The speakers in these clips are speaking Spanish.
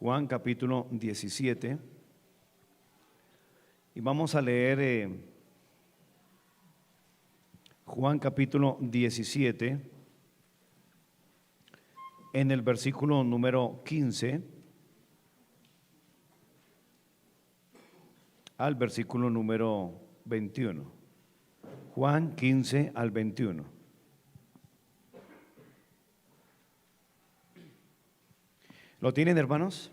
Juan capítulo 17, y vamos a leer Juan capítulo 17 en el versículo número 15 al versículo número 21. Juan 15 al 21. ¿Lo tienen, hermanos?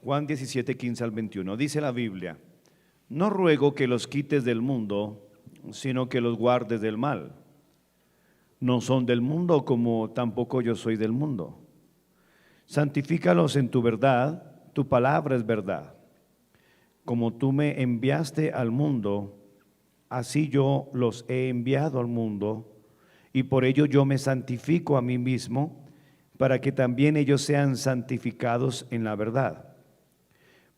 Juan 17, 15 al 21. Dice la Biblia: no ruego que los quites del mundo, sino que los guardes del mal. No son del mundo, como tampoco yo soy del mundo. Santifícalos en tu verdad, tu palabra es verdad. Como tú me enviaste al mundo, así yo los he enviado al mundo, y por ello yo me santifico a mí mismo, para que también ellos sean santificados en la verdad.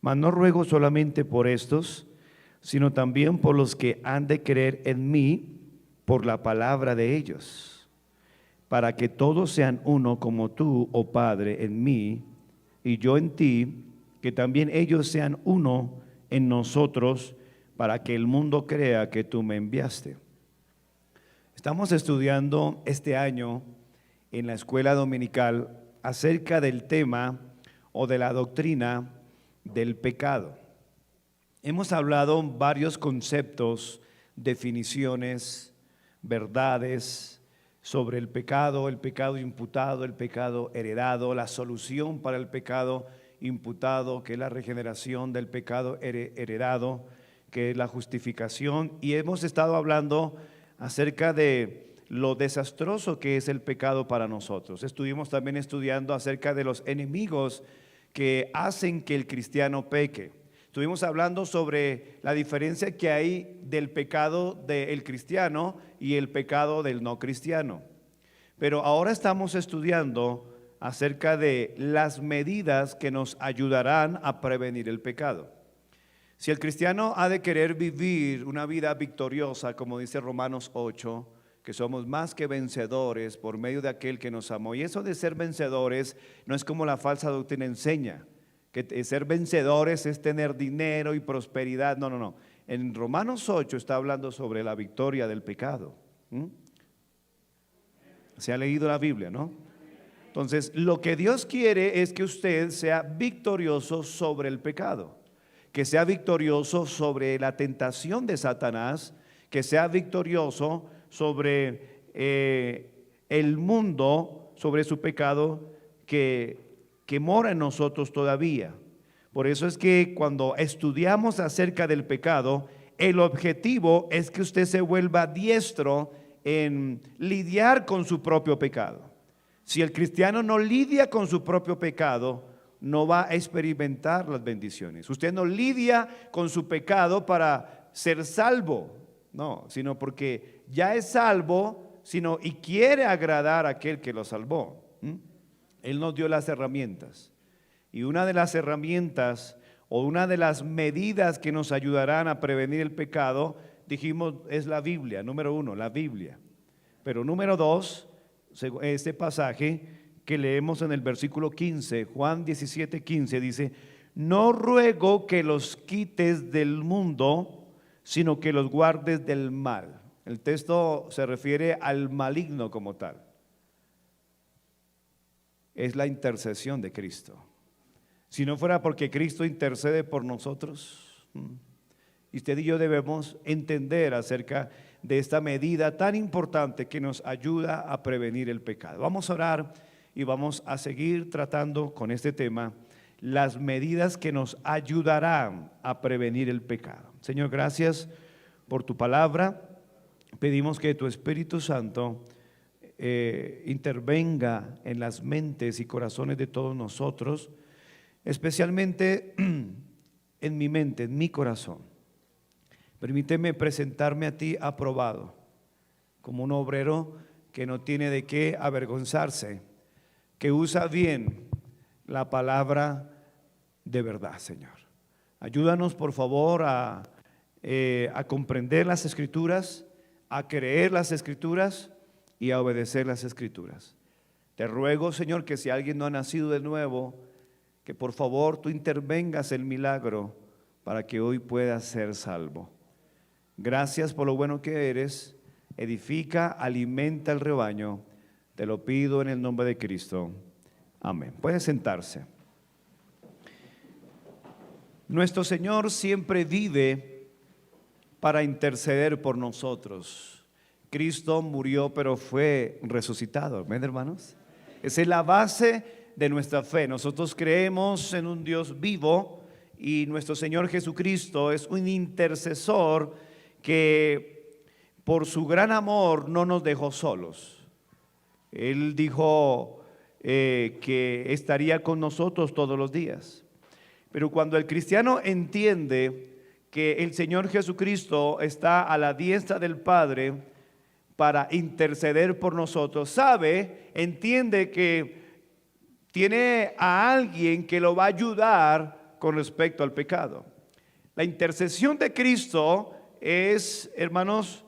Mas no ruego solamente por estos, sino también por los que han de creer en mí por la palabra de ellos, para que todos sean uno como tú, oh Padre, en mí y yo en ti, que también ellos sean uno en nosotros, para que el mundo crea que tú me enviaste. Estamos estudiando este año en la escuela dominical acerca del tema o de la doctrina del pecado. Hemos hablado varios conceptos, definiciones, verdades sobre el pecado imputado, el pecado heredado, la solución para el pecado imputado, que es la regeneración del pecado heredado, que es la justificación, y hemos estado hablando acerca de lo desastroso que es el pecado para nosotros. Estuvimos también estudiando acerca de los enemigos que hacen que el cristiano peque. Estuvimos hablando sobre la diferencia que hay del pecado del cristiano y el pecado del no cristiano. Pero ahora estamos estudiando acerca de las medidas que nos ayudarán a prevenir el pecado. Si el cristiano ha de querer vivir una vida victoriosa, como dice Romanos 8, que somos más que vencedores por medio de aquel que nos amó. Y eso de ser vencedores no es como la falsa doctrina enseña, que ser vencedores es tener dinero y prosperidad. No, no, no. En Romanos 8 está hablando sobre la victoria del pecado. Se ha leído la Biblia, ¿no? Entonces, lo que Dios quiere es que usted sea victorioso sobre el pecado, que sea victorioso sobre la tentación de Satanás, que sea victorioso sobre el mundo, sobre su pecado que mora en nosotros todavía. Por eso es que cuando estudiamos acerca del pecado, el objetivo es que usted se vuelva diestro en lidiar con su propio pecado. Si el cristiano no lidia con su propio pecado, no va a experimentar las bendiciones. Usted no lidia con su pecado para ser salvo, no, sino porque ya es salvo, y quiere agradar a aquel que lo salvó. Él nos dio las herramientas, y una de las herramientas o una de las medidas que nos ayudarán a prevenir el pecado, dijimos, es la Biblia. Número uno, la Biblia. Pero número dos, este pasaje que leemos en el versículo 15, Juan 17, 15, dice: no ruego que los quites del mundo, sino que los guardes del mal. El texto se refiere al maligno como tal. Es la intercesión de Cristo. Si no fuera porque Cristo intercede por nosotros, y usted y yo debemos entender acerca de esta medida tan importante que nos ayuda a prevenir el pecado. Vamos a orar y vamos a seguir tratando con este tema, las medidas que nos ayudarán a prevenir el pecado. Señor, gracias por tu palabra. Pedimos que tu Espíritu Santo intervenga en las mentes y corazones de todos nosotros, especialmente en mi mente, en mi corazón. Permíteme presentarme a ti aprobado, como un obrero que no tiene de qué avergonzarse, que usa bien la palabra de verdad, Señor. Ayúdanos, por favor, a comprender las Escrituras, a creer las Escrituras y a obedecer las Escrituras. Te ruego, Señor, que si alguien no ha nacido de nuevo, que por favor tú intervengas el milagro para que hoy puedas ser salvo. Gracias por lo bueno que eres. Edifica, alimenta el rebaño. Te lo pido en el nombre de Cristo. Amén. Puede sentarse. Nuestro Señor siempre vive para interceder por nosotros. Cristo murió, pero fue resucitado. ¿Ven, hermanos? Esa es la base de nuestra fe. Nosotros creemos en un Dios vivo y nuestro Señor Jesucristo es un intercesor que por su gran amor no nos dejó solos. Él dijo que estaría con nosotros todos los días. Pero cuando el cristiano entiende que el Señor Jesucristo está a la diestra del Padre para interceder por nosotros, entiende que tiene a alguien que lo va a ayudar con respecto al pecado. La intercesión de Cristo es, hermanos,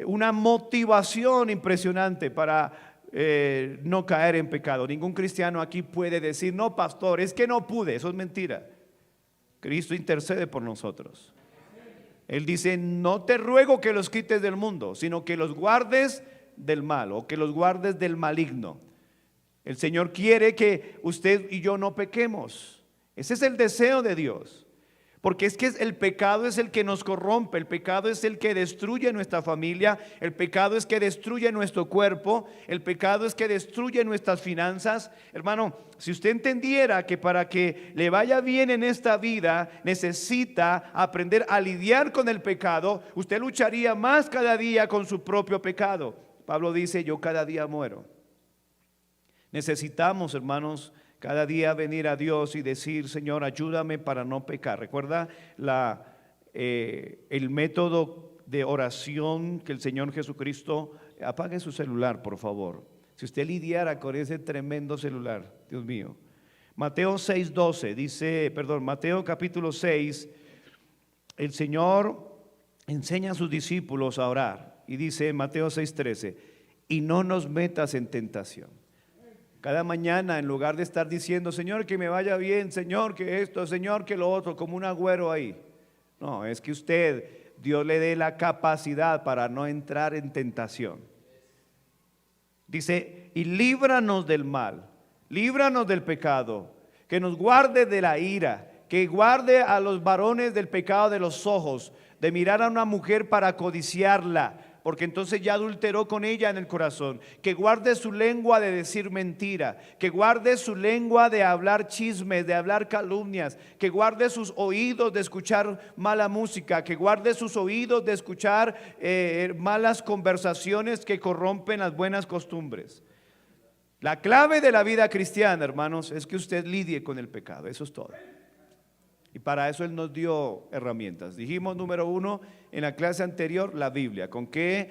una motivación impresionante para no caer en pecado. Ningún cristiano aquí puede decir, no, pastor, es que no pude. Eso es mentira. Cristo intercede por nosotros. Él dice, no te ruego que los quites del mundo, sino que los guardes del mal, o que los guardes del maligno. El Señor quiere que usted y yo no pequemos. Ese es el deseo de Dios. Porque es que el pecado es el que nos corrompe, el pecado es el que destruye nuestra familia, el pecado es que destruye nuestro cuerpo, el pecado es que destruye nuestras finanzas. Hermano, si usted entendiera que para que le vaya bien en esta vida necesita aprender a lidiar con el pecado, usted lucharía más cada día con su propio pecado. Pablo dice, yo cada día muero. Necesitamos, hermanos, cada día venir a Dios y decir, Señor, ayúdame para no pecar. Recuerda el método de oración que el Señor Jesucristo, apague su celular, por favor. Si usted lidiara con ese tremendo celular, Dios mío. Mateo 6:12 dice, Mateo capítulo 6, el Señor enseña a sus discípulos a orar y dice en Mateo 6:13, y no nos metas en tentación. Cada mañana, en lugar de estar diciendo, Señor, que me vaya bien, Señor, que esto, Señor, que lo otro, como un agüero ahí. No, es que Dios le dé la capacidad para no entrar en tentación. Dice, y líbranos del mal, líbranos del pecado, que nos guarde de la ira, que guarde a los varones del pecado de los ojos, de mirar a una mujer para codiciarla, porque entonces ya adulteró con ella en el corazón. Que guarde su lengua de decir mentira, que guarde su lengua de hablar chismes, de hablar calumnias, que guarde sus oídos de escuchar mala música, que guarde sus oídos de escuchar malas conversaciones que corrompen las buenas costumbres. La clave de la vida cristiana, hermanos, es que usted lidie con el pecado. Eso es todo. Y para eso Él nos dio herramientas. Dijimos, número 1, en la clase anterior, la Biblia. ¿Con qué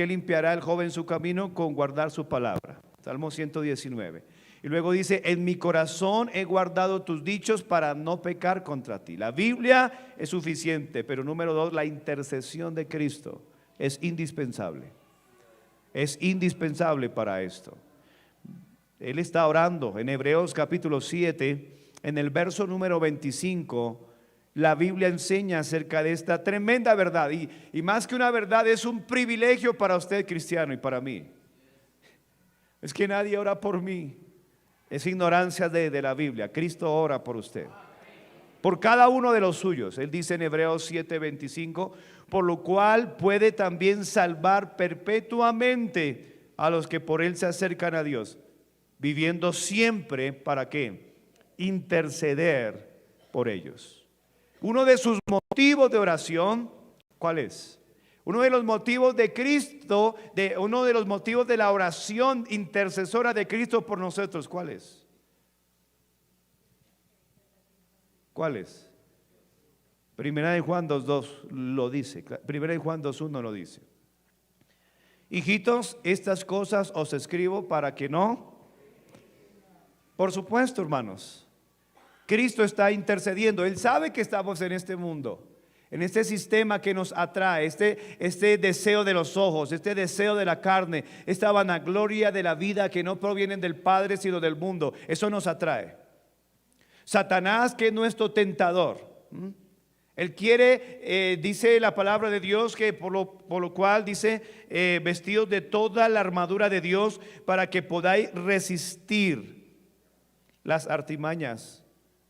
limpiará el joven su camino? Con guardar su palabra. Salmo 119. Y luego dice, en mi corazón he guardado tus dichos para no pecar contra ti. La Biblia es suficiente, pero número 2, la intercesión de Cristo es indispensable. Es indispensable para esto. Él está orando en Hebreos capítulo 7. En el verso número 25, la Biblia enseña acerca de esta tremenda verdad. Y más que una verdad, es un privilegio para usted, cristiano, y para mí. Es que nadie ora por mí. Es ignorancia de la Biblia. Cristo ora por usted, por cada uno de los suyos. Él dice en Hebreos 7:25, por lo cual puede también salvar perpetuamente a los que por él se acercan a Dios, viviendo siempre, ¿para qué? Interceder por ellos. Uno de sus motivos de oración, ¿cuál es? Uno de los motivos de Cristo, uno de los motivos de la oración intercesora de Cristo por nosotros, ¿cuál es? ¿Cuál es? Primera de Juan 2:2 lo dice. Primera de Juan 2:1 lo dice. Hijitos, estas cosas os escribo para que no. Por supuesto, hermanos, Cristo está intercediendo. Él sabe que estamos en este mundo, en este sistema que nos atrae, este deseo de los ojos, este deseo de la carne, esta vanagloria de la vida que no provienen del Padre sino del mundo. Eso nos atrae. Satanás, que es nuestro tentador. Él quiere, dice la palabra de Dios, que por lo cual dice, vestidos de toda la armadura de Dios, para que podáis resistir las artimañas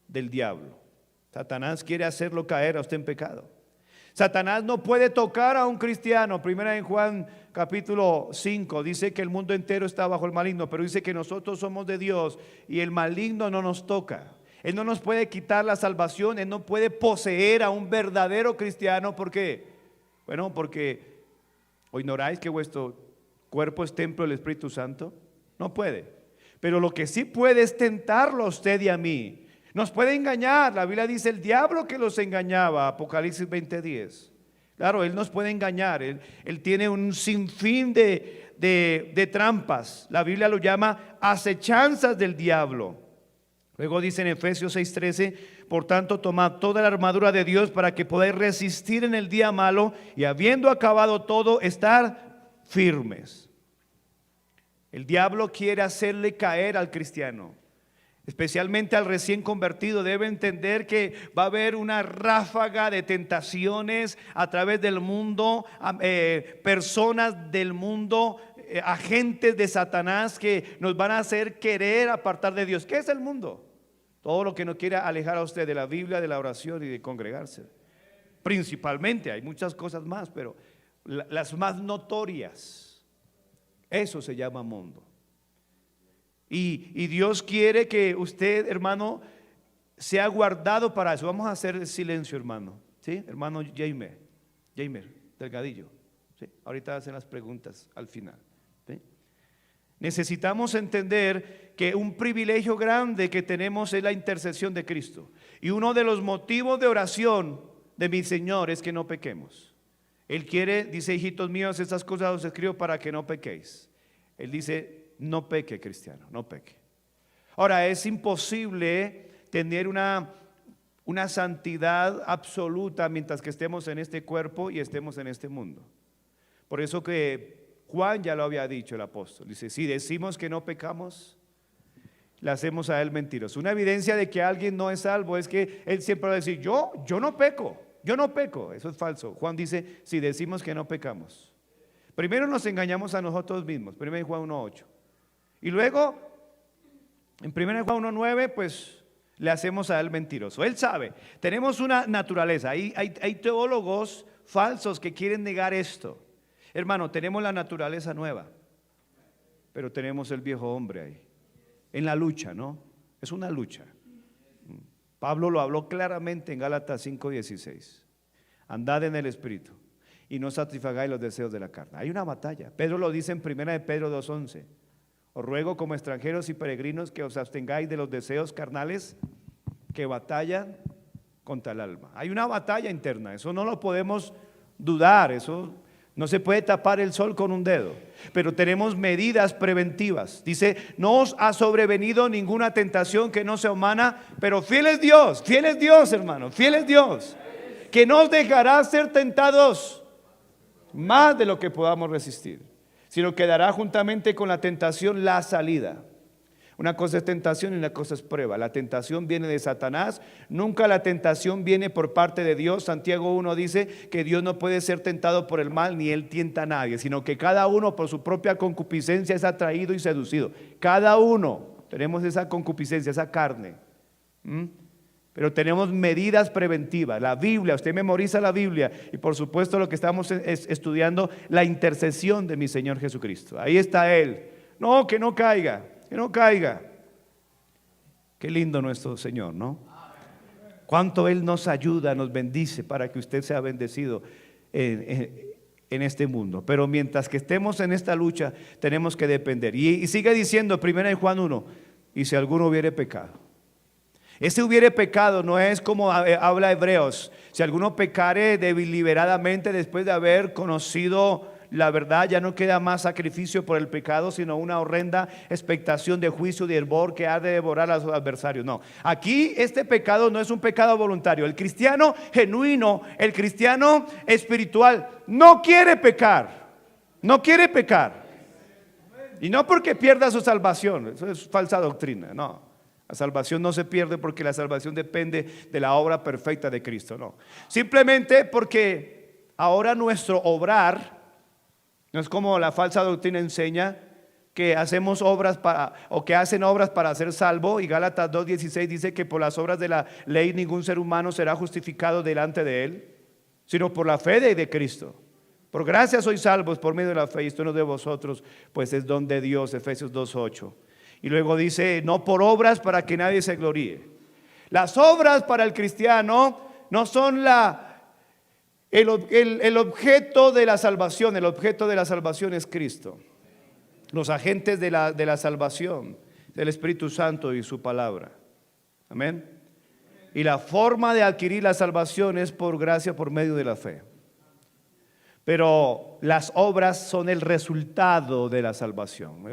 del diablo. Satanás quiere hacerlo caer a usted en pecado. Satanás no puede tocar a un cristiano. Primera en Juan capítulo 5 dice que el mundo entero está bajo el maligno, pero dice que nosotros somos de Dios y el maligno no nos toca. Él no nos puede quitar la salvación, Él no puede poseer a un verdadero cristiano. ¿Por qué? Bueno, porque ¿o ignoráis que vuestro cuerpo es templo del Espíritu Santo? No puede. Pero lo que sí puede es tentarlo a usted y a mí. Nos puede engañar. La Biblia dice el diablo que los engañaba, Apocalipsis 20:10. Claro, él nos puede engañar. Él tiene un sinfín de trampas. La Biblia lo llama acechanzas del diablo. Luego dice en Efesios 6:13, por tanto tomad toda la armadura de Dios para que podáis resistir en el día malo y habiendo acabado todo, estar firmes. El diablo quiere hacerle caer al cristiano, especialmente al recién convertido. Debe entender que va a haber una ráfaga de tentaciones a través del mundo, personas del mundo, agentes de Satanás que nos van a hacer querer apartar de Dios. ¿Qué es el mundo? Todo lo que no quiera alejar a usted de la Biblia, de la oración y de congregarse. Principalmente, hay muchas cosas más, pero las más notorias, eso se llama mundo. Y Dios quiere que usted, hermano, sea guardado para eso. Vamos a hacer silencio, hermano. ¿Sí? Hermano Jaime Delgadillo. ¿Sí? Ahorita hacen las preguntas al final. ¿Sí? Necesitamos entender que un privilegio grande que tenemos es la intercesión de Cristo. Y uno de los motivos de oración de mi Señor es que no pequemos. Él quiere, dice, hijitos míos, estas cosas os escribo para que no pequéis. Él dice, no peque, cristiano, no peque. Ahora, es imposible tener una santidad absoluta mientras que estemos en este cuerpo y estemos en este mundo. Por eso que Juan ya lo había dicho, el apóstol. Dice, si decimos que no pecamos, le hacemos a él mentiroso. Una evidencia de que alguien no es salvo es que él siempre va a decir, yo no peco, yo no peco. Eso es falso. Juan dice, si decimos que no pecamos. Primero nos engañamos a nosotros mismos. Primero en Juan 1:8. Y luego, en 1 Juan 1:9, pues le hacemos a él mentiroso. Él sabe, tenemos una naturaleza. Hay teólogos falsos que quieren negar esto. Hermano, tenemos la naturaleza nueva, pero tenemos el viejo hombre ahí, en la lucha, ¿no? Es una lucha. Pablo lo habló claramente en Gálatas 5:16. Andad en el Espíritu y no satisfagáis los deseos de la carne. Hay una batalla. Pedro lo dice en 1 de Pedro 2:11. Os ruego como extranjeros y peregrinos que os abstengáis de los deseos carnales que batallan contra el alma. Hay una batalla interna, eso no lo podemos dudar, eso no se puede tapar el sol con un dedo, pero tenemos medidas preventivas. Dice, no os ha sobrevenido ninguna tentación que no sea humana, pero fiel es Dios, hermano, fiel es Dios, que no os dejará ser tentados más de lo que podamos resistir, sino que dará juntamente con la tentación la salida. Una cosa es tentación y una cosa es prueba. La tentación viene de Satanás, nunca la tentación viene por parte de Dios. Santiago 1 dice que Dios no puede ser tentado por el mal, ni Él tienta a nadie, sino que cada uno por su propia concupiscencia es atraído y seducido. Cada uno tenemos esa concupiscencia, esa carne. Pero tenemos medidas preventivas. La Biblia, usted memoriza la Biblia y por supuesto lo que estamos estudiando, la intercesión de mi Señor Jesucristo. Ahí está Él. No, que no caiga. Que no caiga. Qué lindo nuestro Señor, ¿no? Cuánto Él nos ayuda, nos bendice para que usted sea bendecido en este mundo. Pero mientras que estemos en esta lucha, tenemos que depender. Y sigue diciendo, 1 Juan 1, y si alguno hubiere pecado. Ese hubiere pecado no es como habla Hebreos. Si alguno pecare deliberadamente después de haber conocido la verdad, ya no queda más sacrificio por el pecado, sino una horrenda expectación de juicio y de hervor que ha de devorar a sus adversarios. No, aquí este pecado no es un pecado voluntario. El cristiano genuino, el cristiano espiritual no quiere pecar, no quiere pecar. Y no porque pierda su salvación, eso es falsa doctrina, no. La salvación no se pierde porque la salvación depende de la obra perfecta de Cristo, no. Simplemente porque ahora nuestro obrar no es como la falsa doctrina enseña, que hacemos obras para, o que hacen obras para ser salvo, y Gálatas 2:16 dice que por las obras de la ley ningún ser humano será justificado delante de él, sino por la fe de Cristo. Por gracia sois salvos por medio de la fe, y esto no de vosotros, pues es don de Dios, Efesios 2:8. Y luego dice, no por obras para que nadie se gloríe. Las obras para el cristiano no son el objeto de la salvación. El objeto de la salvación es Cristo. Los agentes de la salvación, del Espíritu Santo y su palabra. Amén. Y la forma de adquirir la salvación es por gracia, por medio de la fe. Pero las obras son el resultado de la salvación.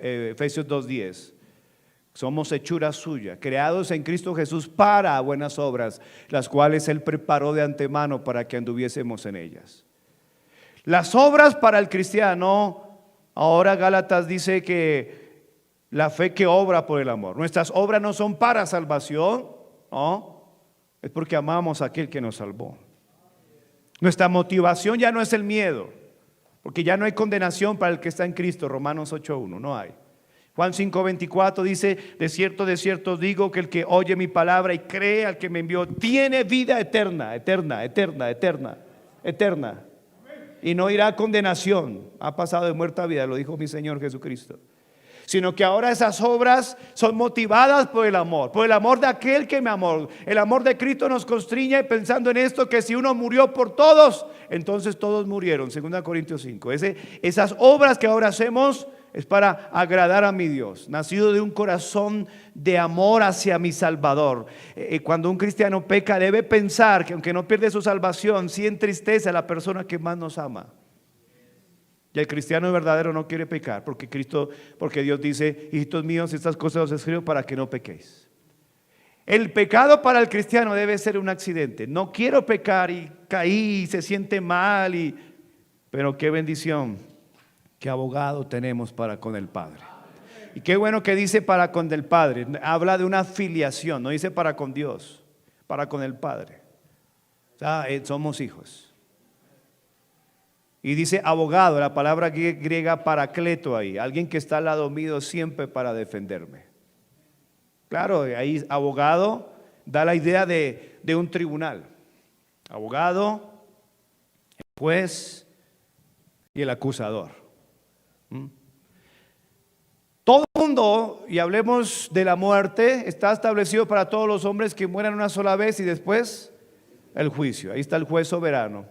Efesios 2:10. Somos hechura suya, creados en Cristo Jesús para buenas obras, las cuales Él preparó de antemano para que anduviésemos en ellas. Las obras para el cristiano, ahora Gálatas dice que la fe que obra por el amor. Nuestras obras no son para salvación, no, es porque amamos a aquel que nos salvó. Nuestra motivación ya no es el miedo, porque ya no hay condenación para el que está en Cristo, Romanos 8:1, no hay. Juan 5:24 dice, de cierto os digo que el que oye mi palabra y cree al que me envió, tiene vida eterna, eterna, eterna, eterna, eterna. Y no irá a condenación, ha pasado de muerte a vida, lo dijo mi Señor Jesucristo. Sino que ahora esas obras son motivadas por el amor de aquel que me amó. El amor de Cristo nos constriñe pensando en esto, que si uno murió por todos, entonces todos murieron, 2 Corintios 5. Esas obras que ahora hacemos es para agradar a mi Dios, nacido de un corazón de amor hacia mi Salvador. Cuando un cristiano peca, debe pensar que aunque no pierde su salvación, sí entristece a la persona que más nos ama. Y el cristiano verdadero no quiere pecar, porque Dios dice, hijitos míos, estas cosas os escribo para que no pequéis. El pecado para el cristiano debe ser un accidente. No quiero pecar y caí y se siente mal, pero qué bendición, qué abogado tenemos para con el Padre. Y qué bueno que dice para con el Padre. Habla de una filiación, no dice para con Dios, para con el Padre. O sea, somos hijos. Y dice abogado, la palabra griega paracleto ahí, alguien que está al lado mío siempre para defenderme. Claro, ahí abogado da la idea de un tribunal. Abogado, el juez y el acusador. Todo el mundo, y hablemos de la muerte, está establecido para todos los hombres que mueran una sola vez y después el juicio. Ahí está el juez soberano.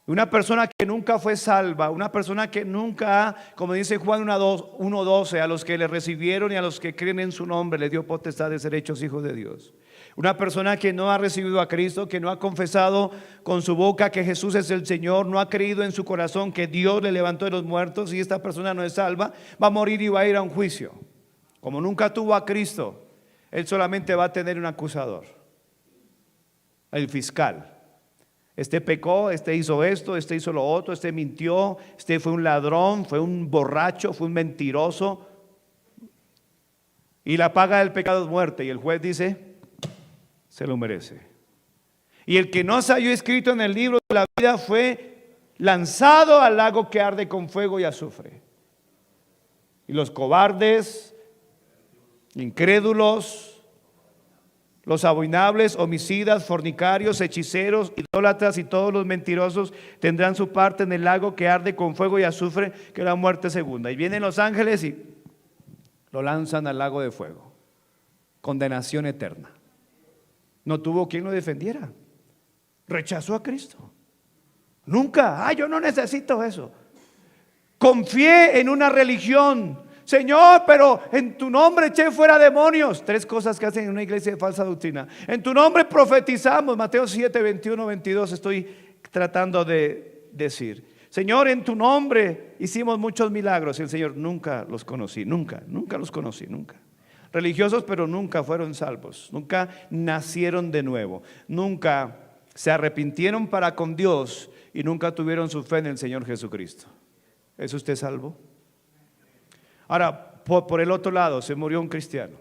Una persona que nunca fue salva, una persona que nunca, como dice Juan 1:12, a los que le recibieron y a los que creen en su nombre le dio potestad de ser hechos hijos de Dios. Una persona que no ha recibido a Cristo, que no ha confesado con su boca que Jesús es el Señor, no ha creído en su corazón que Dios le levantó de los muertos, y esta persona no es salva, va a morir y va a ir a un juicio. Como nunca tuvo a Cristo, él solamente va a tener un acusador, el fiscal. Este pecó, este hizo esto, este hizo lo otro, este mintió, este fue un ladrón, fue un borracho, fue un mentiroso. Y la paga del pecado es muerte. Y el juez dice, se lo merece. Y el que no se halló escrito en el libro de la vida fue lanzado al lago que arde con fuego y azufre. Y los cobardes, incrédulos, los abominables, homicidas, fornicarios, hechiceros, idólatras y todos los mentirosos tendrán su parte en el lago que arde con fuego y azufre, que es la muerte segunda. Y vienen los ángeles y lo lanzan al lago de fuego. Condenación eterna. No tuvo quien lo defendiera. Rechazó a Cristo. Nunca, yo no necesito eso. Confié en una religión. Señor, pero en tu nombre eché fuera demonios. 3 cosas que hacen en una iglesia de falsa doctrina. En tu nombre profetizamos. Mateo 7, 21, 22 estoy tratando de decir. Señor, en tu nombre hicimos muchos milagros. Y el Señor, nunca los conocí, nunca los conocí, nunca. Religiosos, pero nunca fueron salvos. Nunca nacieron de nuevo. Nunca se arrepintieron para con Dios y nunca tuvieron su fe en el Señor Jesucristo. ¿Es usted salvo? Ahora, por el otro lado, se murió un cristiano.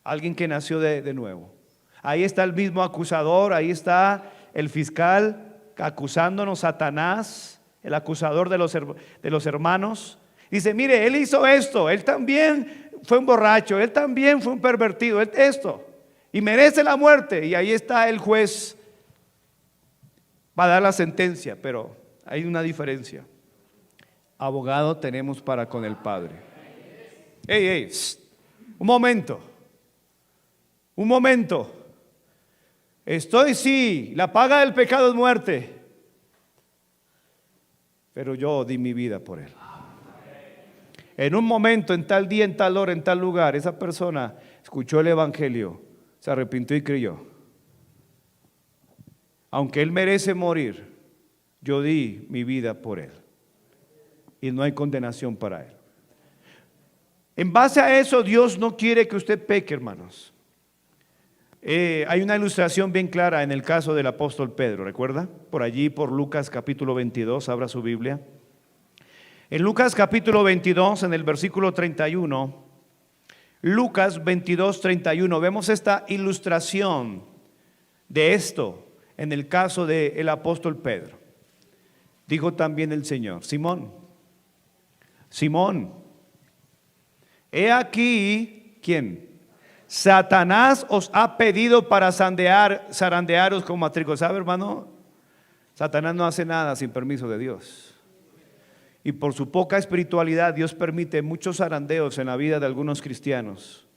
alguien que nació de nuevo. Ahí está el mismo acusador, ahí está el fiscal acusándonos, Satanás, el acusador de los hermanos. Dice, mire, él hizo esto, él también fue un borracho, él también fue un pervertido, esto, y merece la muerte. Y ahí está el juez, va a dar la sentencia, pero hay una diferencia. Abogado tenemos para con el Padre. Ey, un momento. Sí, la paga del pecado es muerte, pero yo di mi vida por él. En un momento, en tal día, en tal hora, en tal lugar, esa persona escuchó el evangelio, se arrepintió y creyó. Aunque él merece morir, yo di mi vida por él y no hay condenación para él. En base a eso, Dios no quiere que usted peque, hermanos. Hay una ilustración bien clara en el caso del apóstol Pedro, ¿recuerda? Por allí, por Lucas capítulo 22, abra su Biblia. En Lucas capítulo 22, en el versículo 31, Lucas 22, 31, vemos esta ilustración de esto en el caso del apóstol Pedro. Dijo también el Señor, Simón, he aquí, ¿quién? Satanás os ha pedido para zarandearos como a trigo. ¿Sabe, hermano? Satanás no hace nada sin permiso de Dios. Y por su poca espiritualidad, Dios permite muchos zarandeos en la vida de algunos cristianos,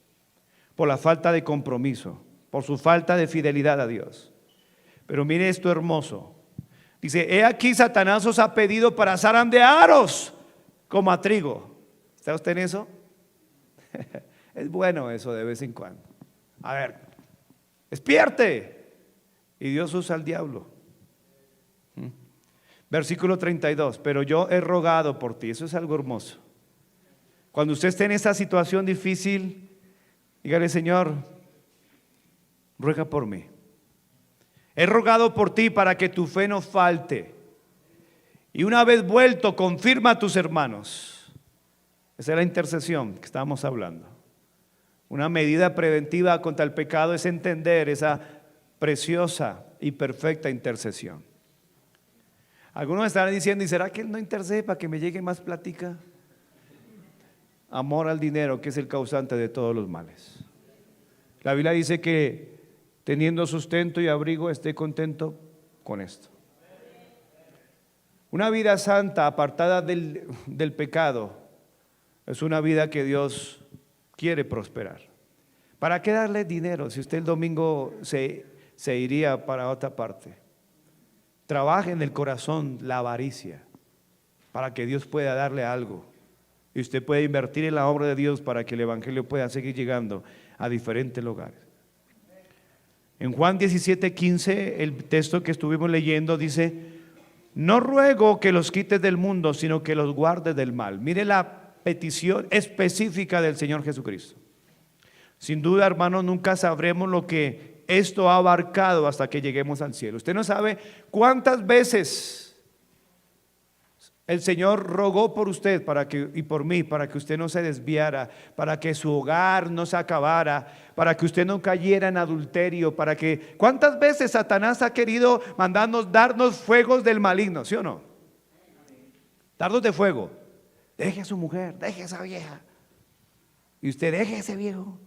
por la falta de compromiso, por su falta de fidelidad a Dios. Pero mire esto hermoso. Dice, he aquí Satanás os ha pedido para zarandearos como a trigo. ¿Está usted en eso? Es bueno eso de vez en cuando. A ver, despierte. Y Dios usa al diablo. Versículo 32, pero yo he rogado por ti. Eso es algo hermoso. Cuando usted esté en esta situación difícil, dígale, Señor, ruega por mí. He rogado por ti para que tu fe no falte. Y una vez vuelto, confirma a tus hermanos. Esa es la intercesión que estábamos hablando. Una medida preventiva contra el pecado es entender esa preciosa y perfecta intercesión. Algunos estarán diciendo, ¿y será que él no intercede para que me llegue más plática? Amor al dinero, que es el causante de todos los males. La Biblia dice que teniendo sustento y abrigo, esté contento con esto. Una vida santa, apartada del pecado, es una vida que Dios quiere prosperar. ¿Para qué darle dinero si usted el domingo se iría para otra parte? Trabaje en el corazón la avaricia para que Dios pueda darle algo y usted puede invertir en la obra de Dios para que el evangelio pueda seguir llegando a diferentes lugares. En Juan 17:15, el texto que estuvimos leyendo dice, no ruego que los quites del mundo, sino que los guardes del mal. Mire la petición específica del Señor Jesucristo. Sin duda, hermanos, nunca sabremos lo que esto ha abarcado hasta que lleguemos al cielo. Usted no sabe cuántas veces el Señor rogó por usted y por mí, para que usted no se desviara, para que su hogar no se acabara, para que usted no cayera en adulterio, ¿cuántas veces Satanás ha querido darnos fuegos del maligno? ¿Sí o no? Dardos de fuego. Deje a su mujer, deje a esa vieja. Y usted deje a ese viejo.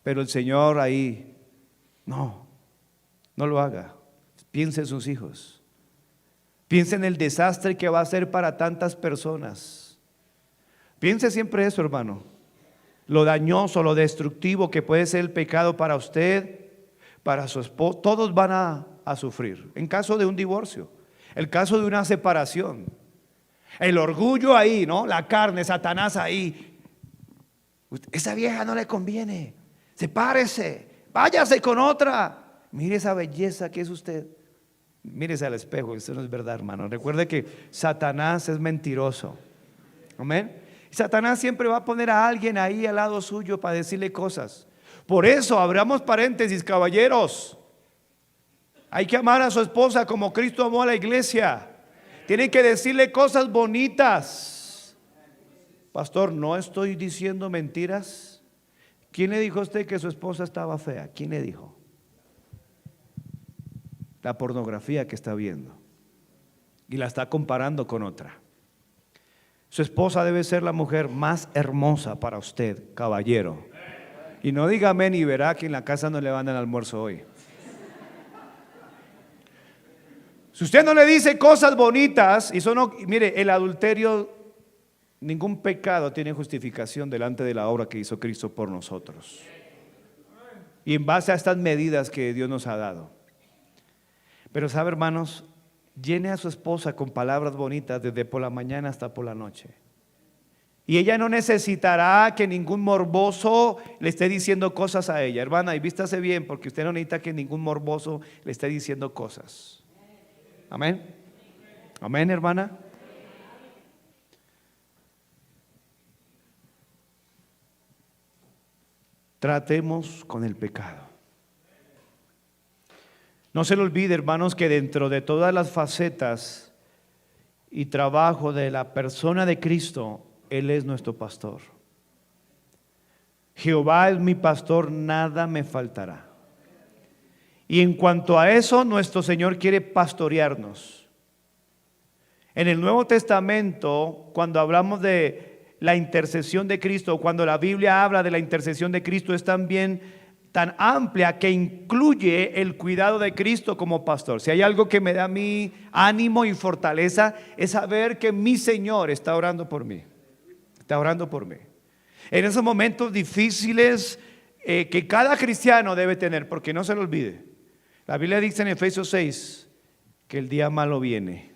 Pero el Señor ahí, no lo haga. Piense en sus hijos. Piense en el desastre que va a ser para tantas personas. Piense siempre eso, hermano. Lo dañoso, lo destructivo que puede ser el pecado para usted, para su esposo. Todos van a sufrir. En caso de un divorcio, el caso de una separación, el orgullo ahí, ¿no? La carne, Satanás ahí. Esa vieja no le conviene. Sepárese, váyase con otra. Mire esa belleza que es usted. Mírese al espejo, eso no es verdad, hermano. Recuerde que Satanás es mentiroso. Amén. Y Satanás siempre va a poner a alguien ahí al lado suyo para decirle cosas. Por eso, abramos paréntesis, caballeros. Hay que amar a su esposa como Cristo amó a la iglesia. Tienen que decirle cosas bonitas. Pastor, no estoy diciendo mentiras. ¿Quién le dijo a usted que su esposa estaba fea? ¿Quién le dijo? La pornografía que está viendo y la está comparando con otra. Su esposa debe ser la mujer más hermosa para usted, caballero. Y no diga amén y verá que en la casa no le van al almuerzo hoy. Si usted no le dice cosas bonitas, y eso no, mire, el adulterio, ningún pecado tiene justificación delante de la obra que hizo Cristo por nosotros. Y en base a estas medidas que Dios nos ha dado. Pero sabe, hermanos, llene a su esposa con palabras bonitas desde por la mañana hasta por la noche. Y ella no necesitará que ningún morboso le esté diciendo cosas a ella. Hermana, y vístase bien, porque usted no necesita que ningún morboso le esté diciendo cosas. Amén. Amén, hermana. Tratemos con el pecado. No se le olvide, hermanos, que dentro de todas las facetas y trabajo de la persona de Cristo, Él es nuestro pastor. Jehová es mi pastor, nada me faltará. Y en cuanto a eso, nuestro Señor quiere pastorearnos. En el Nuevo Testamento, cuando hablamos de la intercesión de Cristo, cuando la Biblia habla de la intercesión de Cristo, es también tan amplia que incluye el cuidado de Cristo como pastor. Si hay algo que me da mi ánimo y fortaleza, es saber que mi Señor está orando por mí. Está orando por mí. En esos momentos difíciles que cada cristiano debe tener, porque no se lo olvide. La Biblia dice en Efesios 6 que el día malo viene.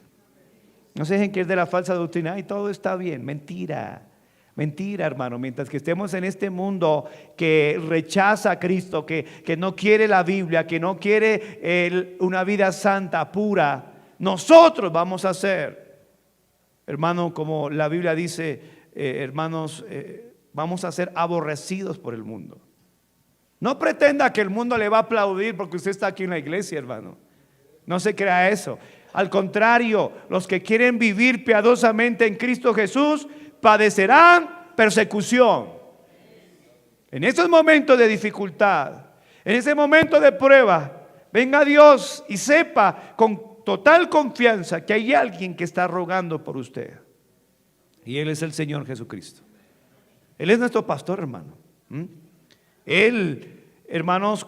No se dejen que es de la falsa doctrina y todo está bien. Mentira. Mentira, hermano. Mientras que estemos en este mundo que rechaza a Cristo, que no quiere la Biblia, que no quiere una vida santa, pura, nosotros vamos a ser, hermano, como la Biblia dice, hermanos, vamos a ser aborrecidos por el mundo. No pretenda que el mundo le va a aplaudir porque usted está aquí en la iglesia, hermano. No se crea eso. Al contrario, los que quieren vivir piadosamente en Cristo Jesús padecerán persecución. En esos momentos de dificultad, en ese momento de prueba, venga Dios y sepa con total confianza que hay alguien que está rogando por usted. Y Él es el Señor Jesucristo. Él es nuestro pastor, hermano. Él, hermanos,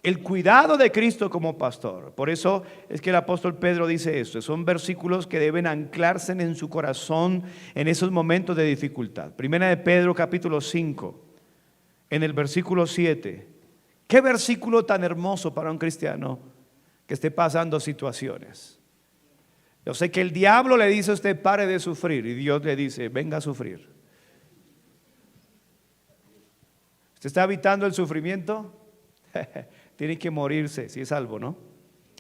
el cuidado de Cristo como pastor. Por eso es que el apóstol Pedro dice esto. Son versículos que deben anclarse en su corazón en esos momentos de dificultad. Primera de Pedro capítulo 5, en el versículo 7. Qué versículo tan hermoso para un cristiano que esté pasando situaciones. Yo sé que el diablo le dice a usted pare de sufrir y Dios le dice venga a sufrir. ¿Usted está evitando el sufrimiento? Tiene que morirse si es salvo, ¿no?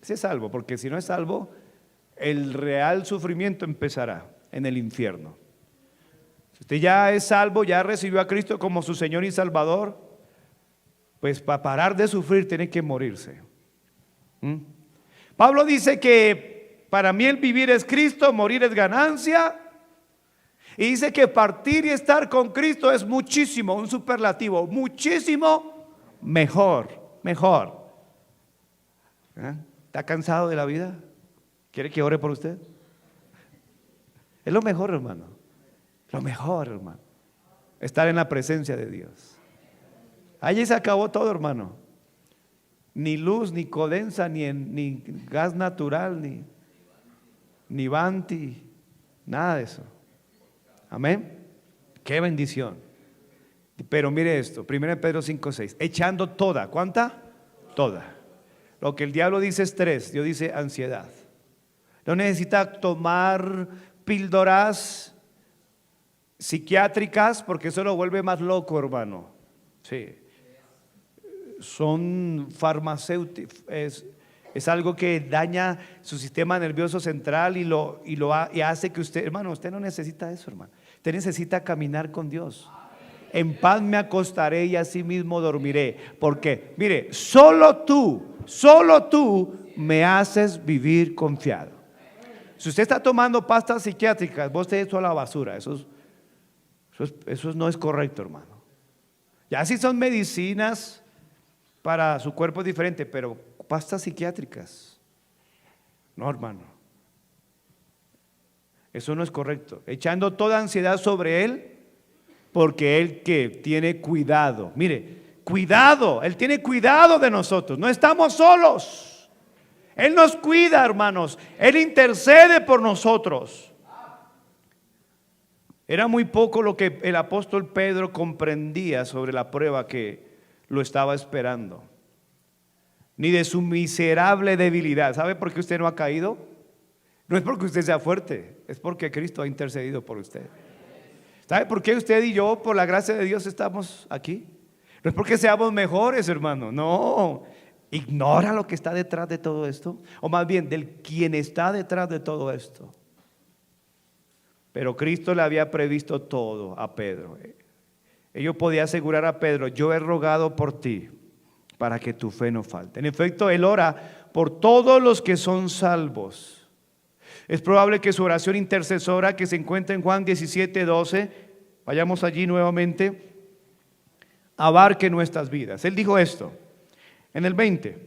Si es salvo, porque si no es salvo, el real sufrimiento empezará en el infierno. Si usted ya es salvo, ya recibió a Cristo como su Señor y Salvador, pues para parar de sufrir tiene que morirse. Pablo dice que para mí el vivir es Cristo, morir es ganancia. Y dice que partir y estar con Cristo es muchísimo, un superlativo, muchísimo mejor. ¿Está cansado de la vida? ¿Quiere que ore por usted? Es lo mejor, hermano. Lo mejor, hermano. Estar en la presencia de Dios. Allí se acabó todo, hermano. Ni luz, ni condensa, ni gas natural, ni Vanti, nada de eso. Amén. Qué bendición. Pero mire esto, 1 Pedro 5:6, echando toda, ¿cuánta? Toda. Lo que el diablo dice estrés, Dios dice ansiedad. No necesita tomar píldoras psiquiátricas porque eso lo vuelve más loco, hermano. Sí. Son farmacéuticos, es algo que daña su sistema nervioso central y hace que usted, hermano, usted no necesita eso, hermano. Usted necesita caminar con Dios. En paz me acostaré y así mismo dormiré. Porque, mire, solo tú me haces vivir confiado. Si usted está tomando pastas psiquiátricas, vos te eso a la basura. Eso no es correcto, hermano. Ya si son medicinas para su cuerpo es diferente, pero pastas psiquiátricas, no, hermano. Eso no es correcto. Echando toda ansiedad sobre Él, porque Él que tiene cuidado. Mire, cuidado, Él tiene cuidado de nosotros. No estamos solos. Él nos cuida, hermanos. Él intercede por nosotros. Era muy poco lo que el apóstol Pedro comprendía sobre la prueba que lo estaba esperando, ni de su miserable debilidad. ¿Sabe por qué usted no ha caído? No es porque usted sea fuerte, es porque Cristo ha intercedido por usted. ¿Sabe por qué usted y yo, por la gracia de Dios, estamos aquí? No es porque seamos mejores, hermano, no. Ignora lo que está detrás de todo esto, o más bien del quien está detrás de todo esto. Pero Cristo le había previsto todo a Pedro. Ellos podían asegurar a Pedro: yo he rogado por ti para que tu fe no falte. En efecto, él ora por todos los que son salvos. Es probable que su oración intercesora, que se encuentra en Juan 17:12, vayamos allí nuevamente, abarque nuestras vidas. Él dijo esto en el 20,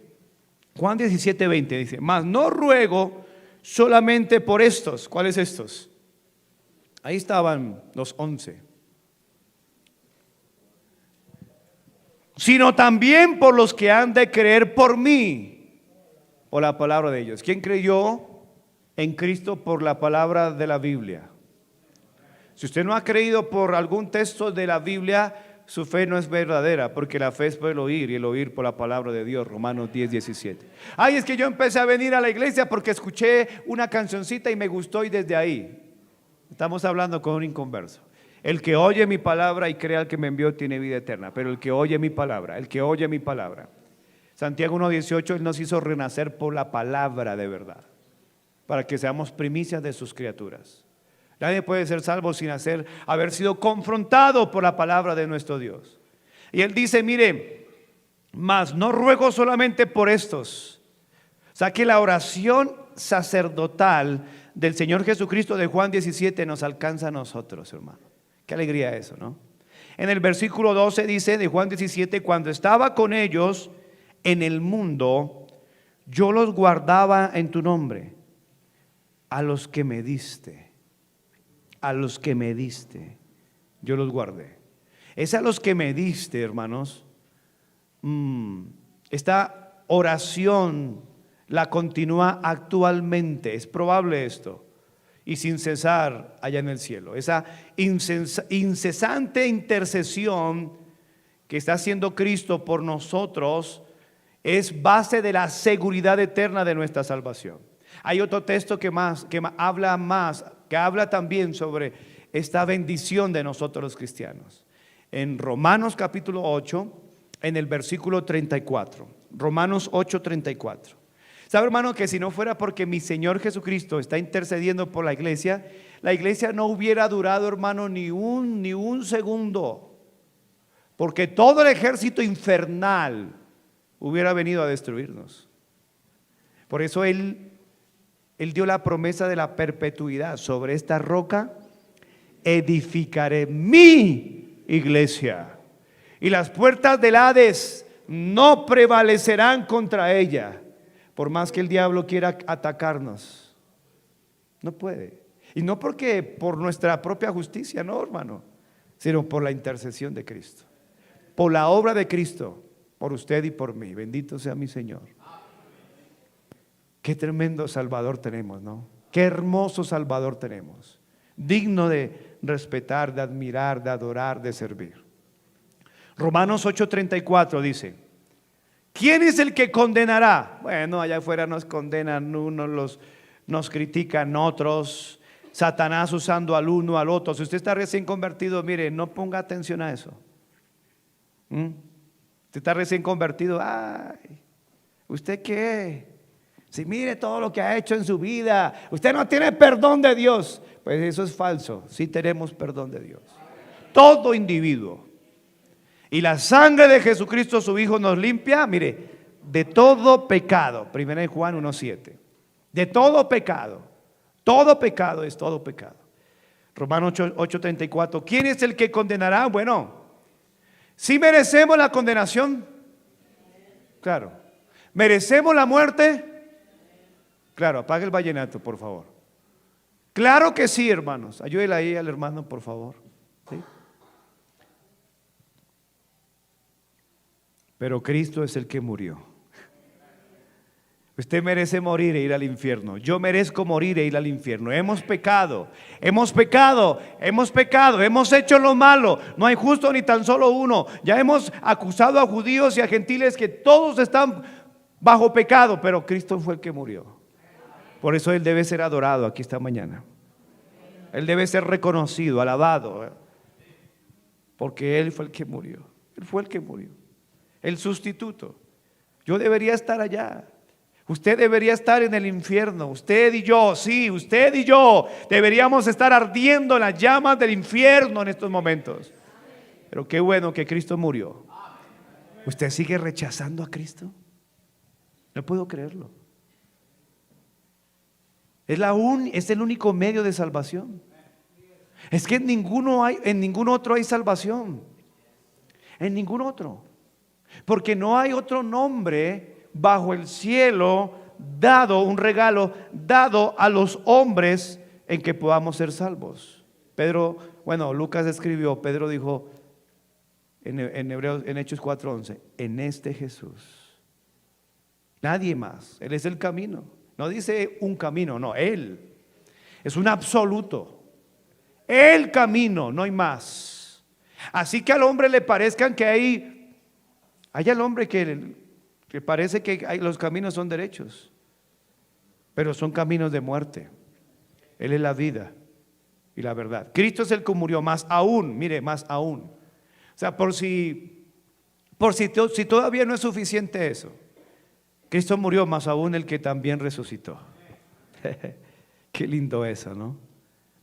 Juan 17:20 dice: mas no ruego solamente por estos. ¿Cuáles estos? Ahí estaban los 11. Sino también por los que han de creer por mí, por la palabra de ellos. ¿Quién creyó en Cristo por la palabra de la Biblia? Si usted no ha creído por algún texto de la Biblia, su fe no es verdadera, porque la fe es por el oír, y el oír por la palabra de Dios. Romanos 10:17. Ay, es que yo empecé a venir a la iglesia porque escuché una cancioncita y me gustó, y desde ahí. Estamos hablando con un inconverso. El que oye mi palabra y crea al que me envió tiene vida eterna. Pero el que oye mi palabra, el que oye mi palabra. Santiago 1:18, Él nos hizo renacer por la palabra de verdad, para que seamos primicias de sus criaturas. Nadie puede ser salvo sin haber sido confrontado por la palabra de nuestro Dios. Y Él dice: mire, mas no ruego solamente por estos. O sea que la oración sacerdotal del Señor Jesucristo de Juan 17 nos alcanza a nosotros, hermano. Qué alegría eso, ¿no? En el versículo 12 dice de Juan 17: cuando estaba con ellos en el mundo, yo los guardaba en tu nombre, a los que me diste, yo los guardé. Es a los que me diste, hermanos. Esta oración la continúa actualmente, es probable esto, y sin cesar allá en el cielo. Esa incesante intercesión que está haciendo Cristo por nosotros es base de la seguridad eterna de nuestra salvación. Hay otro texto que habla también sobre esta bendición de nosotros los cristianos. En Romanos capítulo 8, en el versículo 34. Romanos 8:34. ¿Sabe, hermano, que si no fuera porque mi Señor Jesucristo está intercediendo por la iglesia no hubiera durado, hermano, ni un segundo? Porque todo el ejército infernal hubiera venido a destruirnos. Por eso Él dio la promesa de la perpetuidad. Sobre esta roca edificaré mi iglesia, y las puertas del Hades no prevalecerán contra ella. Por más que el diablo quiera atacarnos, no puede. Y no porque por nuestra propia justicia, no, hermano, sino por la intercesión de Cristo, por la obra de Cristo, por usted y por mí. Bendito sea mi Señor. Qué tremendo Salvador tenemos, ¿no? Qué hermoso Salvador tenemos, digno de respetar, de admirar, de adorar, de servir. Romanos 8:34 dice: ¿quién es el que condenará? Bueno, allá afuera nos condenan unos, nos critican otros, Satanás usando al uno al otro. Si usted está recién convertido, mire, no ponga atención a eso. Usted está recién convertido, ay, ¿usted qué? Si mire todo lo que ha hecho en su vida, usted no tiene perdón de Dios. Pues eso es falso, sí tenemos perdón de Dios. Todo individuo. Y la sangre de Jesucristo su Hijo nos limpia, mire, de todo pecado. 1 Juan 1:7. De todo pecado. Todo pecado es todo pecado. Romanos 8:34. ¿Quién es el que condenará? Bueno, ¿Sí merecemos la condenación? Claro. ¿Merecemos la muerte? Claro, apague el vallenato, por favor. Claro que sí, hermanos. Ayúdele ahí al hermano, por favor. ¿Sí? Pero Cristo es el que murió. Usted merece morir e ir al infierno. Yo merezco morir e ir al infierno. Hemos pecado, hemos hecho lo malo. No hay justo ni tan solo uno. Ya hemos acusado a judíos y a gentiles que todos están bajo pecado, pero Cristo fue el que murió. Por eso Él debe ser adorado aquí esta mañana. Él debe ser reconocido, alabado, porque Él fue el que murió. Él fue el que murió. El sustituto. Yo debería estar allá. Usted debería estar en el infierno. Usted y yo, sí, usted y yo deberíamos estar ardiendo en las llamas del infierno en estos momentos. Pero qué bueno que Cristo murió. ¿Usted sigue rechazando a Cristo? No puedo creerlo. Es el único medio de salvación. Es que en ningún otro hay salvación. En ningún otro. Porque no hay otro nombre bajo el cielo dado, un regalo dado a los hombres en que podamos ser salvos. Lucas escribió, Pedro dijo en Hechos 4:11, en este Jesús, nadie más, Él es el camino. No dice un camino, no, Él es un absoluto, el camino, no hay más. Así que al hombre le parezcan que hay al hombre que parece que los caminos son derechos, pero son caminos de muerte. Él es la vida y la verdad. Cristo es el que murió, más aún, mire, más aún. O sea, si todavía no es suficiente eso, Cristo murió, más aún el que también resucitó. Qué lindo eso, ¿no?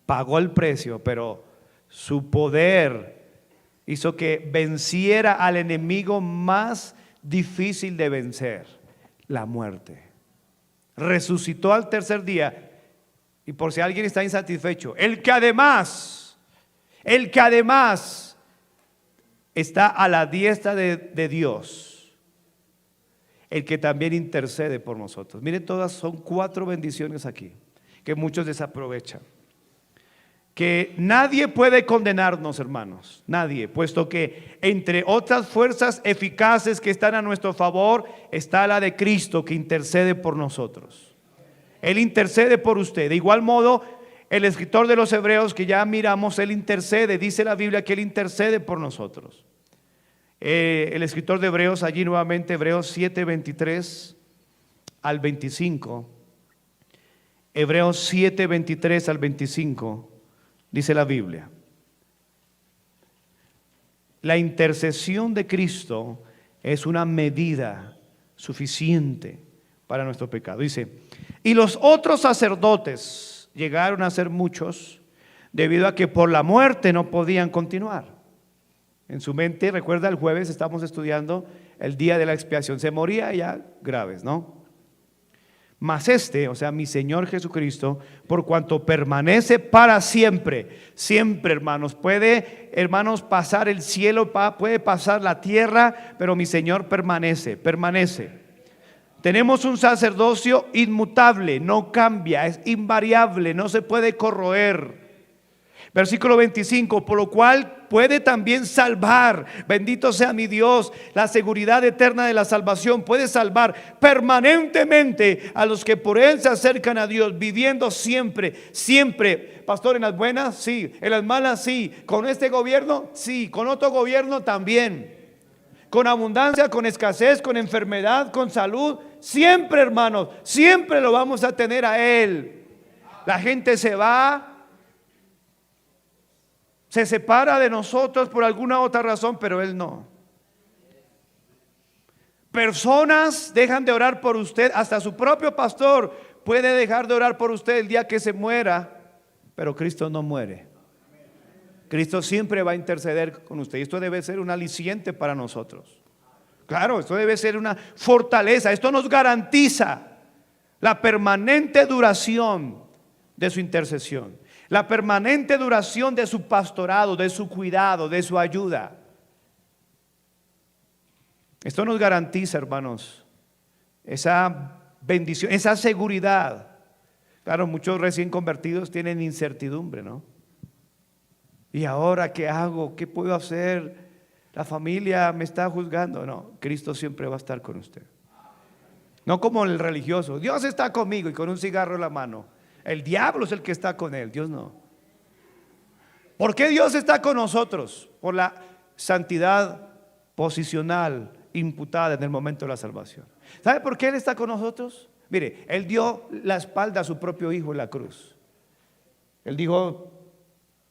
Pagó el precio, pero su poder hizo que venciera al enemigo más difícil de vencer, la muerte. Resucitó al tercer día. Y por si alguien está insatisfecho, el que además está a la diestra de Dios, el que también intercede por nosotros. Miren, todas son 4 bendiciones aquí que muchos desaprovechan. Que nadie puede condenarnos, hermanos, nadie, puesto que entre otras fuerzas eficaces que están a nuestro favor está la de Cristo, que intercede por nosotros. Él intercede por usted. De igual modo, el escritor de los Hebreos que ya miramos, él intercede, dice la Biblia que él intercede por nosotros. El escritor de Hebreos, allí nuevamente, Hebreos 7:23 al 25. Hebreos 7:23 al 25. Dice la Biblia, la intercesión de Cristo es una medida suficiente para nuestro pecado. Dice, y los otros sacerdotes llegaron a ser muchos debido a que por la muerte no podían continuar. En su mente, recuerda, el jueves estamos estudiando el día de la expiación. Se moría ya graves, ¿no? Mas o sea, mi Señor Jesucristo, por cuanto permanece para siempre, siempre, hermanos, puede, hermanos, pasar el cielo, puede pasar la tierra, pero mi Señor permanece. Tenemos un sacerdocio inmutable, no cambia, es invariable, no se puede corroer. Versículo 25, por lo cual puede también salvar, bendito sea mi Dios, la seguridad eterna de la salvación, puede salvar permanentemente a los que por Él se acercan a Dios, viviendo siempre, pastor, en las buenas, sí, en las malas, sí, con este gobierno, sí, con otro gobierno también, con abundancia, con escasez, con enfermedad, con salud, siempre, hermanos, siempre lo vamos a tener a Él. La gente se va, se separa de nosotros por alguna otra razón, pero Él no. Personas dejan de orar por usted, hasta su propio pastor puede dejar de orar por usted el día que se muera, pero Cristo no muere. Cristo siempre va a interceder con usted, y esto debe ser un aliciente para nosotros. Claro, esto debe ser una fortaleza, esto nos garantiza la permanente duración de su intercesión, la permanente duración de su pastorado, de su cuidado, de su ayuda. Esto nos garantiza, hermanos, esa bendición, esa seguridad. Claro, muchos recién convertidos tienen incertidumbre, ¿no? ¿Y ahora qué hago? ¿Qué puedo hacer? La familia me está juzgando. No, Cristo siempre va a estar con usted. No como el religioso, Dios está conmigo y con un cigarro en la mano. El diablo es el que está con él, Dios no. ¿Por qué Dios está con nosotros? Por la santidad posicional imputada en el momento de la salvación. ¿Sabe por qué Él está con nosotros? Mire, Él dio la espalda a su propio Hijo en la cruz. Él dijo: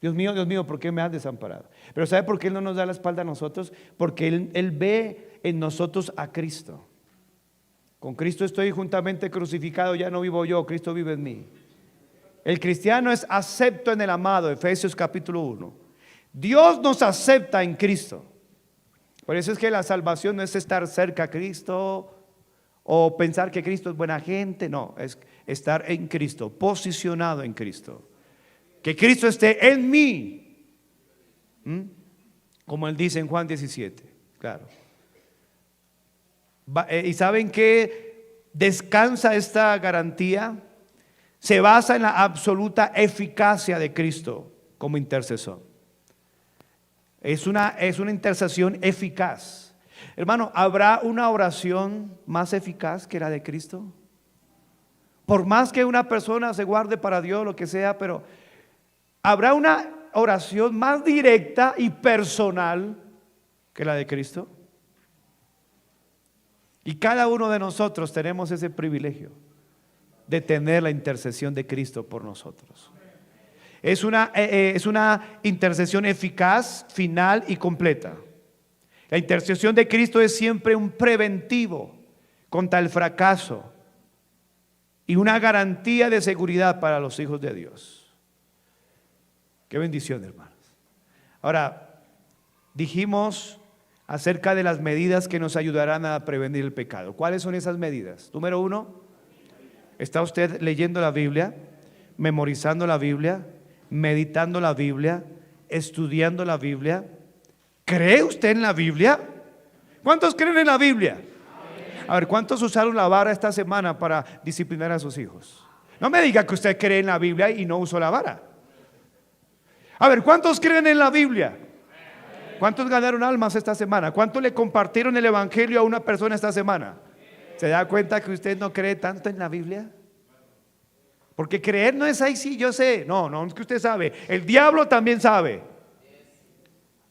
Dios mío, ¿por qué me has desamparado? Pero ¿sabe por qué Él no nos da la espalda a nosotros? Porque Él ve en nosotros a Cristo. Con Cristo estoy juntamente crucificado, ya no vivo yo, Cristo vive en mí. El cristiano es acepto en el amado, Efesios capítulo 1. Dios nos acepta en Cristo. Por eso es que la salvación no es estar cerca a Cristo o pensar que Cristo es buena gente, no, es estar en Cristo, posicionado en Cristo. Que Cristo esté en mí, como Él dice en Juan 17, claro. ¿Y saben qué descansa esta garantía? Se basa en la absoluta eficacia de Cristo como intercesor. Es una intercesión eficaz. Hermano, ¿habrá una oración más eficaz que la de Cristo? Por más que una persona se guarde para Dios, lo que sea, pero ¿habrá una oración más directa y personal que la de Cristo? Y cada uno de nosotros tenemos ese privilegio de tener la intercesión de Cristo por nosotros. Es una intercesión eficaz, final y completa. La intercesión de Cristo es siempre un preventivo contra el fracaso y una garantía de seguridad para los hijos de Dios. Qué bendición, hermanos. Ahora, dijimos acerca de las medidas que nos ayudarán a prevenir el pecado. ¿Cuáles son esas medidas? Número 1, ¿está usted leyendo la Biblia, memorizando la Biblia, meditando la Biblia, estudiando la Biblia? ¿Cree usted en la Biblia? ¿Cuántos creen en la Biblia? A ver, ¿cuántos usaron la vara esta semana para disciplinar a sus hijos? No me diga que usted cree en la Biblia y no usó la vara. A ver, ¿cuántos creen en la Biblia? ¿Cuántos ganaron almas esta semana? ¿Cuántos le compartieron el evangelio a una persona esta semana? ¿Se da cuenta que usted no cree tanto en la Biblia? Porque creer no es ahí sí, yo sé. No es que usted sabe. El diablo también sabe.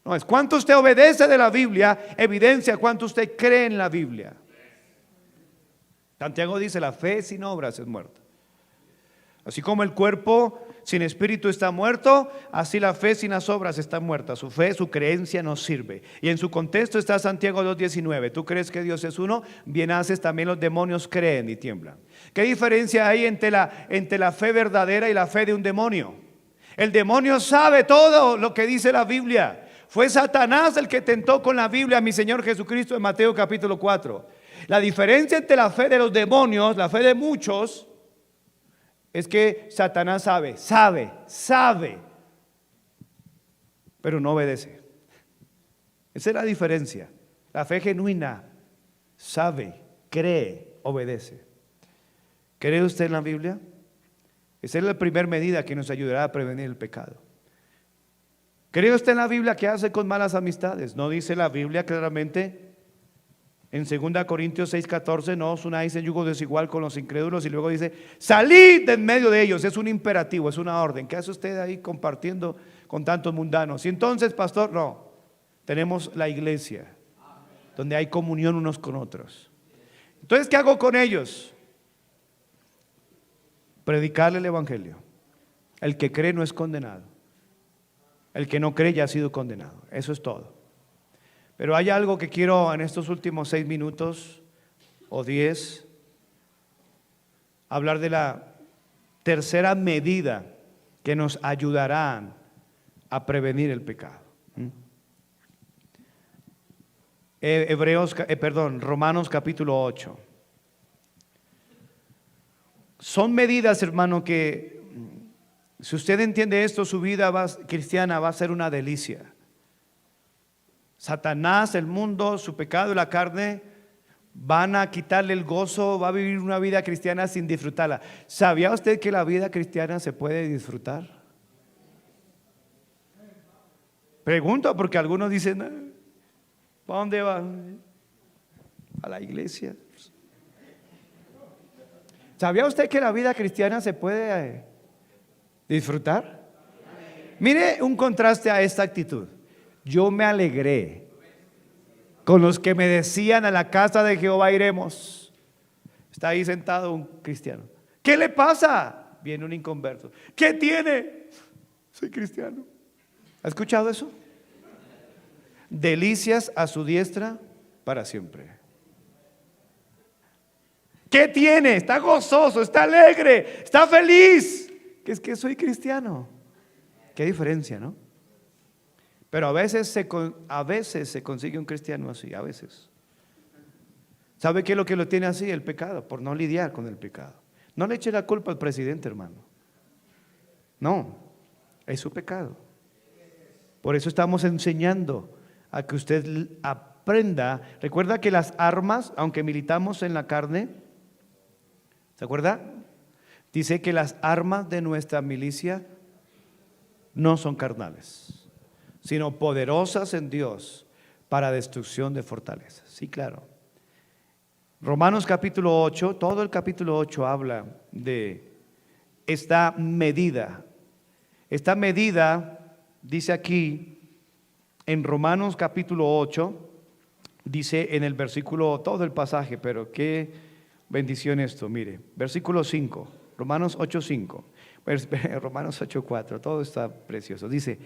No, es cuánto usted obedece de la Biblia, evidencia cuánto usted cree en la Biblia. Santiago dice: la fe sin obras es muerta. Así como el cuerpo sin espíritu está muerto, así la fe sin las obras está muerta. Su fe, su creencia no sirve. Y en su contexto está Santiago 2:19. ¿Tú crees que Dios es uno? Bien haces, también los demonios creen y tiemblan. ¿Qué diferencia hay entre la fe verdadera y la fe de un demonio? El demonio sabe todo lo que dice la Biblia. Fue Satanás el que tentó con la Biblia a mi Señor Jesucristo en Mateo capítulo 4. La diferencia entre la fe de los demonios, la fe de muchos, es que Satanás sabe, pero no obedece. Esa es la diferencia. La fe genuina sabe, cree, obedece. ¿Cree usted en la Biblia? Esa es la primera medida que nos ayudará a prevenir el pecado. ¿Cree usted en la Biblia? ¿Qué hace con malas amistades? ¿No dice la Biblia claramente en 2 Corintios 6:14, no os unáis en yugo desigual con los incrédulos? Y luego dice: salid de en medio de ellos. Es un imperativo, es una orden. ¿Qué hace usted ahí compartiendo con tantos mundanos? Y entonces, pastor, no, tenemos la iglesia donde hay comunión unos con otros. Entonces, ¿qué hago con ellos? Predicarle el evangelio. El que cree no es condenado. El que no cree ya ha sido condenado. Eso es todo. Pero hay algo que quiero en estos últimos 6 minutos o 10 hablar de la tercera medida que nos ayudará a prevenir el pecado. Romanos capítulo 8. Son medidas, hermano, que si usted entiende esto, su vida cristiana va a ser una delicia. Satanás, el mundo, su pecado y la carne van a quitarle el gozo, va a vivir una vida cristiana sin disfrutarla. ¿Sabía usted que la vida cristiana se puede disfrutar? Pregunto porque algunos dicen, ¿para dónde van? A la iglesia. ¿Sabía usted que la vida cristiana se puede disfrutar? Mire un contraste a esta actitud. Yo me alegré con los que me decían: a la casa de Jehová iremos. Está ahí sentado un cristiano. ¿Qué le pasa? Viene un inconverso. ¿Qué tiene? Soy cristiano. ¿Ha escuchado eso? Delicias a su diestra para siempre. ¿Qué tiene? Está gozoso, está alegre, está feliz. Que es que soy cristiano. Qué diferencia, ¿no? Pero a veces se consigue un cristiano así, a veces. ¿Sabe qué es lo que lo tiene así? El pecado, por no lidiar con el pecado. No le eche la culpa al presidente, hermano. No, es su pecado. Por eso estamos enseñando a que usted aprenda. Recuerda que las armas, aunque militamos en la carne, ¿se acuerda? Dice que las armas de nuestra milicia no son carnales, sino poderosas en Dios para destrucción de fortalezas. Sí, claro. Romanos capítulo 8, todo el capítulo 8 habla de esta medida. Esta medida, dice aquí en Romanos capítulo 8, dice en el versículo, todo el pasaje, pero qué bendición esto, mire, versículo 5, Romanos 8:5, Romanos 8:4, todo está precioso. Dice: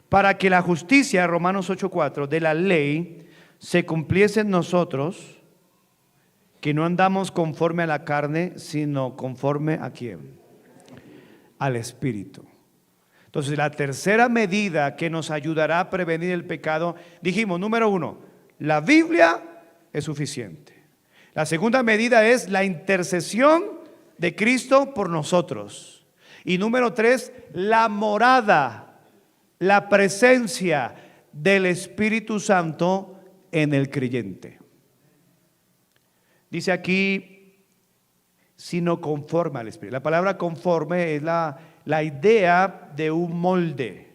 para que la justicia, Romanos 8:4, de la ley se cumpliese en nosotros, que no andamos conforme a la carne, sino conforme ¿a quién? Al Espíritu. Entonces, la tercera medida que nos ayudará a prevenir el pecado, dijimos, número 1, la Biblia es suficiente. La segunda medida es la intercesión de Cristo por nosotros. Y número 3, la morada, la presencia del Espíritu Santo en el creyente. Dice aquí, sino conforme al Espíritu. La palabra conforme es la idea de un molde.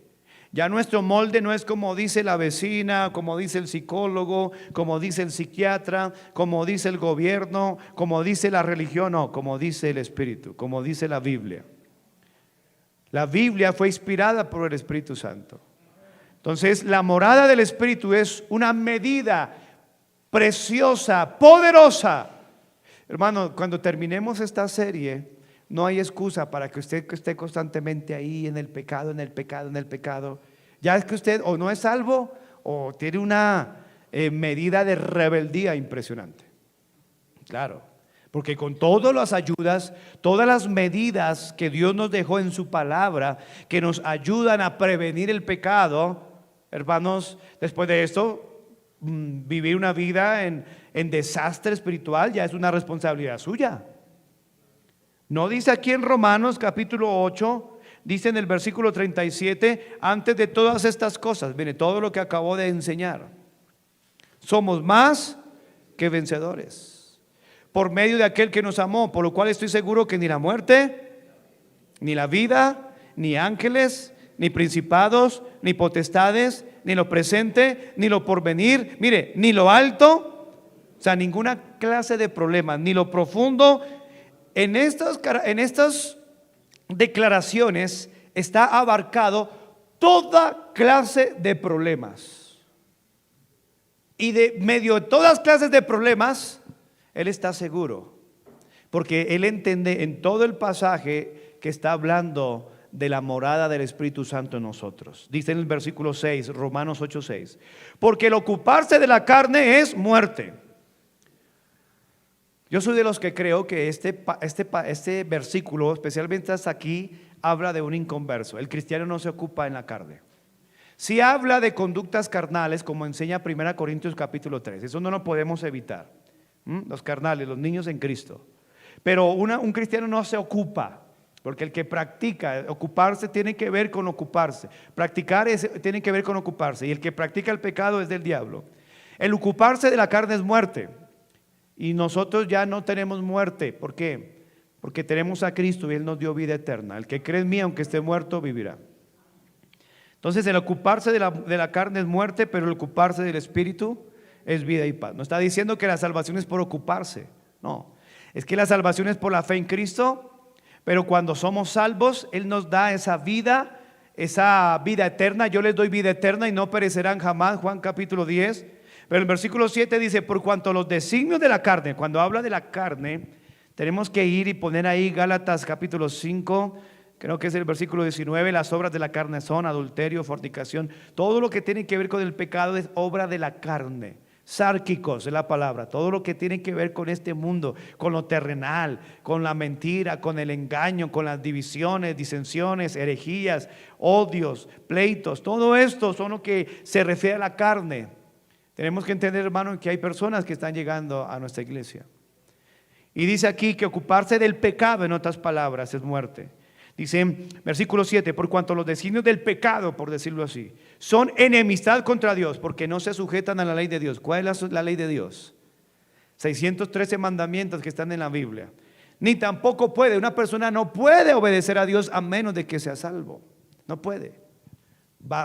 Ya nuestro molde no es como dice la vecina, como dice el psicólogo, como dice el psiquiatra, como dice el gobierno, como dice la religión, no, como dice el Espíritu, como dice la Biblia. La Biblia fue inspirada por el Espíritu Santo. Entonces, la morada del Espíritu es una medida preciosa, poderosa. Hermano, cuando terminemos esta serie, no hay excusa para que usted esté constantemente ahí en el pecado, en el pecado, en el pecado. Ya es que usted o no es salvo o tiene una medida de rebeldía impresionante. Claro, porque con todas las ayudas, todas las medidas que Dios nos dejó en su palabra, que nos ayudan a prevenir el pecado, hermanos, después de esto, vivir una vida en desastre espiritual ya es una responsabilidad suya. No dice aquí en Romanos capítulo 8, dice en el versículo 37, antes de todas estas cosas, mire, todo lo que acabo de enseñar, somos más que vencedores por medio de aquel que nos amó, por lo cual estoy seguro que ni la muerte, ni la vida, ni ángeles, ni principados, ni potestades, ni lo presente, ni lo porvenir, mire, ni lo alto, o sea, ninguna clase de problema, ni lo profundo. En estas declaraciones está abarcado toda clase de problemas. Y de medio de todas clases de problemas, él está seguro. Porque él entiende en todo el pasaje que está hablando de la morada del Espíritu Santo en nosotros. Dice en el versículo 6, Romanos 8:6. Porque el ocuparse de la carne es muerte. Yo soy de los que creo que este versículo, especialmente hasta aquí, habla de un inconverso. El cristiano no se ocupa en la carne. Sí habla de conductas carnales, como enseña 1 Corintios capítulo 3. Eso no lo podemos evitar. Los carnales, los niños en Cristo. Pero un cristiano no se ocupa Porque el que practica, ocuparse tiene que ver con ocuparse. Practicar tiene que ver con ocuparse. Y el que practica el pecado es del diablo. El ocuparse de la carne es muerte. Y nosotros ya no tenemos muerte. ¿Por qué? Porque tenemos a Cristo y Él nos dio vida eterna. El que cree en mí, aunque esté muerto, vivirá. Entonces el ocuparse de la carne es muerte, pero el ocuparse del Espíritu es vida y paz. No está diciendo que la salvación es por ocuparse. No, es que la salvación es por la fe en Cristo. Pero cuando somos salvos, Él nos da esa vida eterna. Yo les doy vida eterna y no perecerán jamás, Juan capítulo 10. Pero el versículo 7 dice, por cuanto los designios de la carne, cuando habla de la carne, tenemos que ir y poner ahí Gálatas capítulo 5, creo que es el versículo 19, las obras de la carne son adulterio, fornicación, todo lo que tiene que ver con el pecado es obra de la carne. Sárquicos es la palabra, todo lo que tiene que ver con este mundo, con lo terrenal, con la mentira, con el engaño, con las divisiones, disensiones, herejías, odios, pleitos, todo esto son lo que se refiere a la carne. Tenemos que entender, hermano, que hay personas que están llegando a nuestra iglesia. Y dice aquí que ocuparse del pecado, en otras palabras, es muerte. Dice, versículo 7, por cuanto los designios del pecado, por decirlo así, son enemistad contra Dios, porque no se sujetan a la ley de Dios. ¿Cuál es la ley de Dios? 613 mandamientos que están en la Biblia. Ni tampoco una persona no puede obedecer a Dios a menos de que sea salvo. No puede.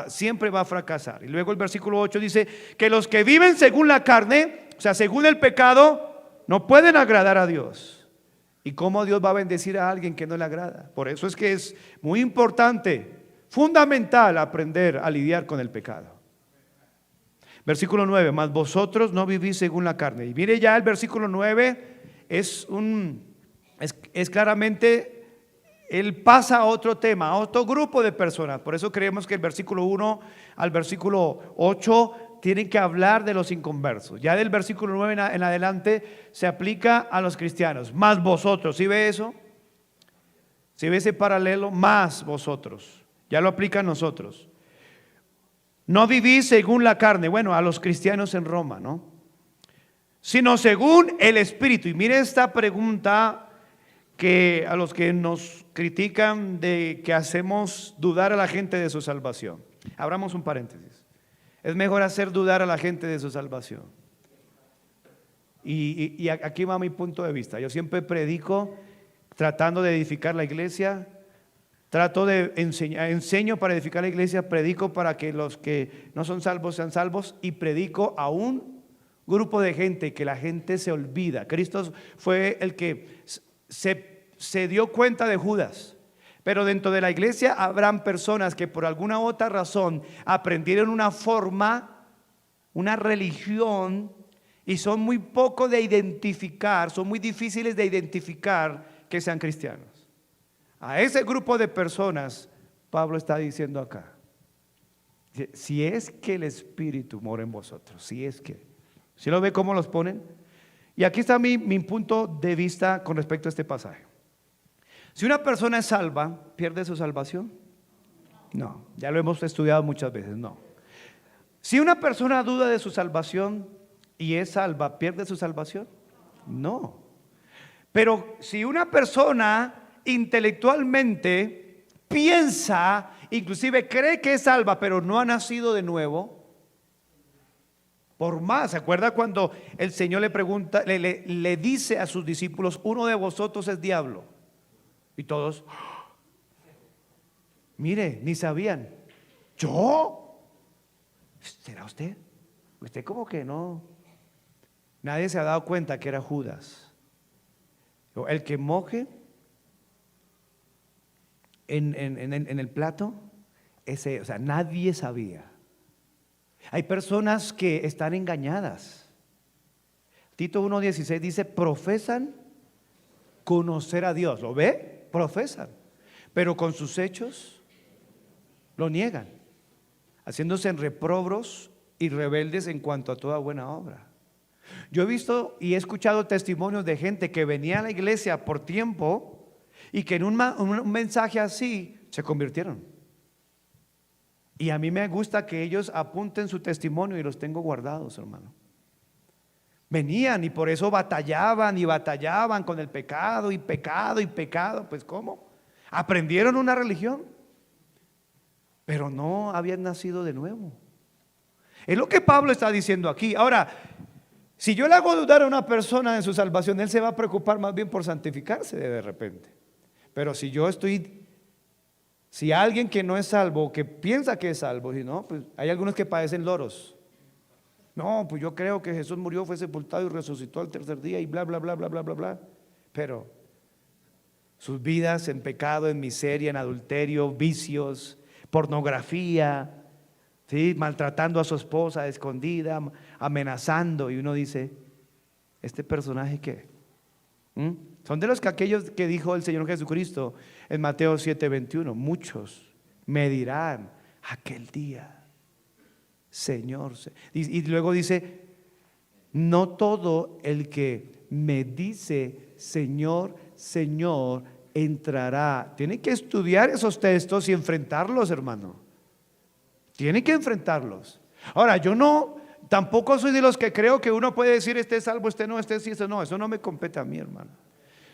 Siempre va a fracasar. Y luego el versículo 8 dice que los que viven según la carne, o sea, según el pecado, no pueden agradar a Dios. ¿Y cómo Dios va a bendecir a alguien que no le agrada? Por eso es que es muy importante, fundamental aprender a lidiar con el pecado. Versículo 9, mas vosotros no vivís según la carne. Y mire ya el versículo 9 es claramente, él pasa a otro tema, a otro grupo de personas. Por eso creemos que el versículo 1 al versículo 8 tienen que hablar de los inconversos. Ya del versículo 9 en adelante se aplica a los cristianos. Más vosotros, ¿sí ve eso? ¿Sí ve ese paralelo? Más vosotros. Ya lo aplica a nosotros. No vivís según la carne. Bueno, a los cristianos en Roma, ¿no? Sino según el Espíritu. Y mire esta pregunta que a los que nos critican de que hacemos dudar a la gente de su salvación. Abramos un paréntesis. Es mejor hacer dudar a la gente de su salvación. Y aquí va mi punto de vista. Yo siempre predico tratando de edificar la iglesia. Trato de enseño para edificar la iglesia. Predico para que los que no son salvos sean salvos. Y predico a un grupo de gente que la gente se olvida. Cristo fue el que se dio cuenta de Judas. Pero dentro de la iglesia habrán personas que por alguna otra razón aprendieron una forma, una religión, y son muy poco de identificar, son muy difíciles de identificar que sean cristianos. A ese grupo de personas Pablo está diciendo acá, si es que el Espíritu mora en vosotros, si es que, ¿sí lo ve cómo los ponen? Y aquí está mi punto de vista con respecto a este pasaje. Si una persona es salva, ¿pierde su salvación? No, ya lo hemos estudiado muchas veces, no. Si una persona duda de su salvación y es salva, ¿pierde su salvación? No. Pero si una persona intelectualmente piensa, inclusive cree que es salva, pero no ha nacido de nuevo, por más, ¿se acuerda cuando el Señor le pregunta, le dice a sus discípulos, uno de vosotros es diablo? Y todos, mire, ni sabían. ¿Yo? ¿Será usted? Usted como que no. Nadie se ha dado cuenta que era Judas. El que moje en el plato, ese, o sea, nadie sabía. Hay personas que están engañadas. Tito 1:16 dice, profesan conocer a Dios. ¿Lo ve? Profesan, pero con sus hechos lo niegan, haciéndose en reprobros y rebeldes en cuanto a toda buena obra. Yo he visto y he escuchado testimonios de gente que venía a la iglesia por tiempo y que en un mensaje así se convirtieron. Y a mí me gusta que ellos apunten su testimonio y los tengo guardados, hermano. Venían y por eso batallaban y batallaban con el pecado y pecado y pecado. Pues ¿cómo? Aprendieron una religión, pero no habían nacido de nuevo. Es lo que Pablo está diciendo aquí. Ahora, si yo le hago dudar a una persona en su salvación, él se va a preocupar más bien por santificarse de repente. Pero si alguien que no es salvo, que piensa que es salvo, si no, pues hay algunos que padecen loros. No, pues yo creo que Jesús murió, fue sepultado y resucitó al tercer día y bla, bla, bla, bla, bla, bla, bla. Pero sus vidas en pecado, en miseria, en adulterio, vicios, pornografía, ¿sí? Maltratando a su esposa escondida, amenazando. Y uno dice, ¿este personaje qué? Son de los que aquellos que dijo el Señor Jesucristo en Mateo 7:21. Muchos me dirán aquel día, Señor. Y luego dice, no todo el que me dice Señor, Señor, entrará. Tiene que estudiar esos textos y enfrentarlos, hermano. Tiene que enfrentarlos. Ahora, yo tampoco soy de los que creo que uno puede decir este es salvo, este no, este sí, este no. Eso no me compete a mí, hermano.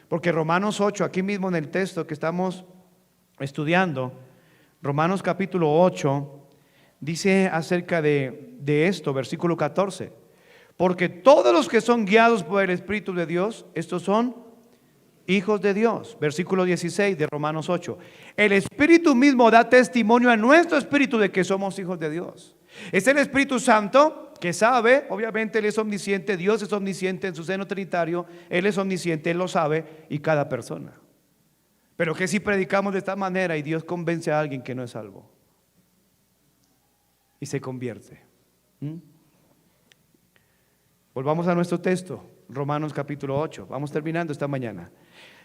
Porque Romanos 8, aquí mismo en el texto que estamos estudiando, Romanos capítulo 8, dice acerca de esto, versículo 14. Porque todos los que son guiados por el Espíritu de Dios, estos son hijos de Dios. Versículo 16 de Romanos 8. El Espíritu mismo da testimonio a nuestro espíritu de que somos hijos de Dios. Es el Espíritu Santo que sabe, obviamente Él es omnisciente, Dios es omnisciente en su seno trinitario, Él es omnisciente, Él lo sabe, y cada persona. Pero que si predicamos de esta manera y Dios convence a alguien que no es salvo y se convierte. Volvamos a nuestro texto, Romanos capítulo 8. Vamos terminando esta mañana.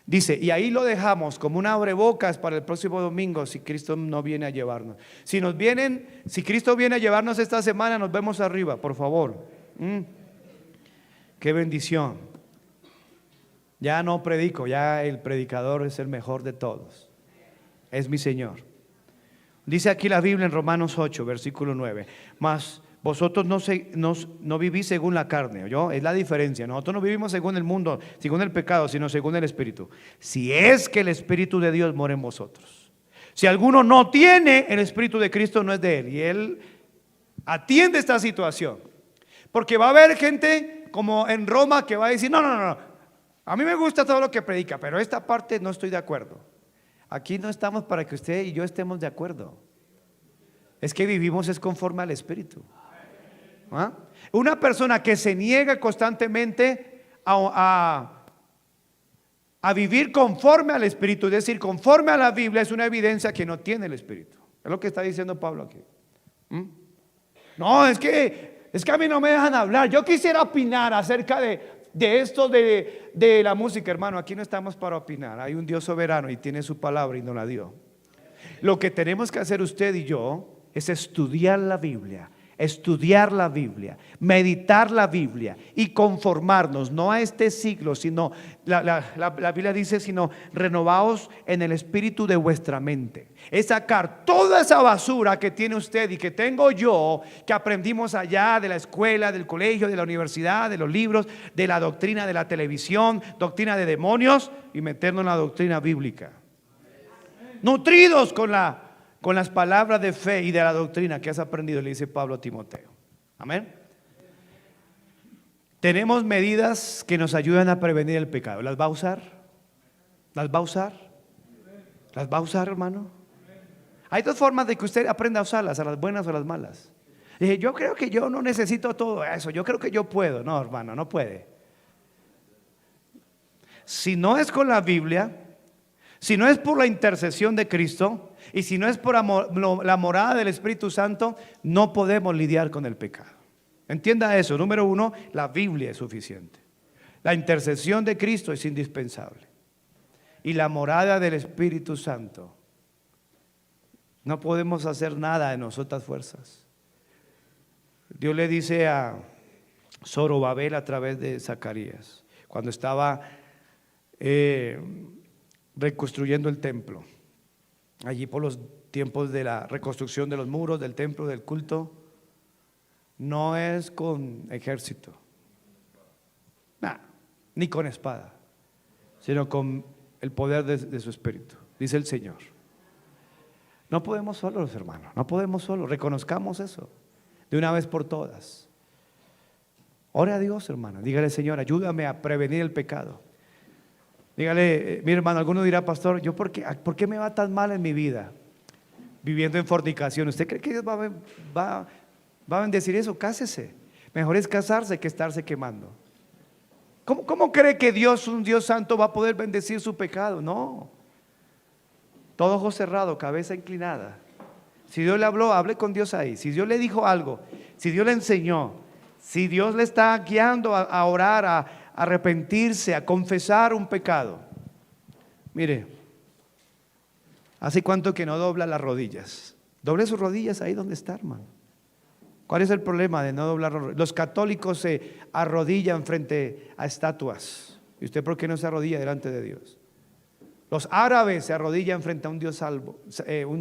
Dice, y ahí lo dejamos como un abrebocas para el próximo domingo si Cristo no viene a llevarnos. Si Cristo viene a llevarnos esta semana, nos vemos arriba, por favor. Qué bendición. Ya no predico, ya el predicador es el mejor de todos. Es mi Señor. Dice aquí la Biblia en Romanos 8, versículo 9. Mas vosotros no vivís según la carne, ¿oyó? Es la diferencia. Nosotros no vivimos según el mundo, según el pecado, sino según el Espíritu. Si es que el Espíritu de Dios mora en vosotros. Si alguno no tiene el Espíritu de Cristo, no es de él. Y él atiende esta situación. Porque va a haber gente como en Roma que va a decir, no. A mí me gusta todo lo que predica, pero esta parte no estoy de acuerdo. Aquí no estamos para que usted y yo estemos de acuerdo. Es que vivimos es conforme al Espíritu. Una persona que se niega constantemente a vivir conforme al Espíritu, es decir, conforme a la Biblia, es una evidencia que no tiene el Espíritu. Es lo que está diciendo Pablo aquí. No, es que a mí no me dejan hablar. Yo quisiera opinar acerca de esto de la música, hermano. Aquí no estamos para opinar. Hay un Dios soberano y tiene su palabra y nos la dio. Lo que tenemos que hacer usted y yo es estudiar la Biblia, meditar la Biblia y conformarnos no a este siglo, sino la Biblia dice, sino renovaos en el espíritu de vuestra mente. Es sacar toda esa basura que tiene usted y que tengo yo, que aprendimos allá de la escuela, del colegio, de la universidad, de los libros, de la doctrina de la televisión, doctrina de demonios, y meternos en la doctrina bíblica. Nutridos con las palabras de fe y de la doctrina que has aprendido, le dice Pablo a Timoteo. Amén. Tenemos medidas que nos ayudan a prevenir el pecado. ¿Las va a usar? ¿Las va a usar? ¿Las va a usar, hermano? Hay dos formas de que usted aprenda a usarlas, a las buenas o a las malas. Dije, yo creo que yo no necesito todo eso, yo creo que yo puedo. No, hermano, no puede. Si no es con la Biblia, si no es por la intercesión de Cristo y si no es por la morada del Espíritu Santo, no podemos lidiar con el pecado. Entienda eso. Número uno, la Biblia es suficiente. La intercesión de Cristo es indispensable. Y la morada del Espíritu Santo. No podemos hacer nada de nuestras fuerzas. Dios le dice a Zorobabel a través de Zacarías, cuando estaba reconstruyendo el templo, allí por los tiempos de la reconstrucción de los muros del templo, del culto, no es con ejército, ni con espada, sino con el poder de su espíritu. dice el Señor. No podemos solos, hermanos, no podemos solos. Reconozcamos eso de una vez por todas. Ore a Dios, hermano. Dígale, Señor, ayúdame a prevenir el pecado. Dígale, mi hermano, alguno dirá, pastor, ¿yo por qué me va tan mal en mi vida? Viviendo en fornicación. ¿Usted cree que Dios va a bendecir eso? Cásese. Mejor es casarse que estarse quemando. ¿Cómo cree que Dios, un Dios santo, va a poder bendecir su pecado? No. Todo ojo cerrado, cabeza inclinada. Si Dios le habló, hable con Dios ahí. Si Dios le dijo algo, si Dios le enseñó, si Dios le está guiando a orar, a arrepentirse, a confesar un pecado. Mire, ¿hace cuánto que no dobla las rodillas? Doble sus rodillas ahí donde está, hermano. ¿Cuál es el problema de no doblar las rodillas? Los católicos se arrodillan frente a estatuas. ¿Y usted por qué no se arrodilla delante de Dios? Los árabes se arrodillan frente a un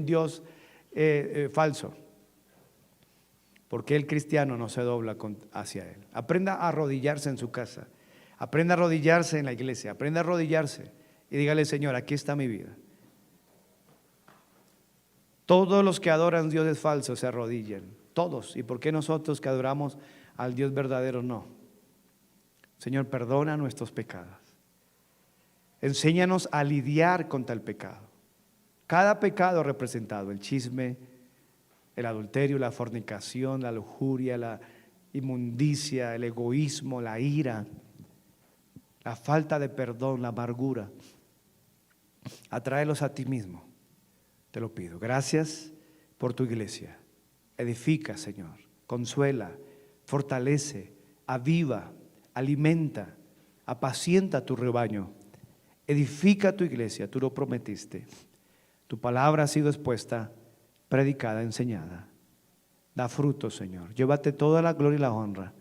Dios falso. ¿Por qué el cristiano no se dobla hacia Él? Aprenda a arrodillarse en su casa. Aprenda a arrodillarse en la iglesia. Aprenda a arrodillarse y dígale, Señor, aquí está mi vida. Todos los que adoran dioses falsos se arrodillan. Todos. ¿Y por qué nosotros que adoramos al Dios verdadero no? Señor, perdona nuestros pecados. Enséñanos a lidiar contra el pecado. Cada pecado representado, el chisme, el adulterio, la fornicación, la lujuria, la inmundicia, el egoísmo, la ira, la falta de perdón, la amargura. Atráelos a ti mismo, te lo pido. Gracias por tu iglesia. Edifica, Señor, consuela, fortalece, aviva, alimenta, apacienta tu rebaño. Edifica tu iglesia, tú lo prometiste. Tu palabra ha sido expuesta, predicada, enseñada. Da fruto, Señor. Llévate toda la gloria y la honra.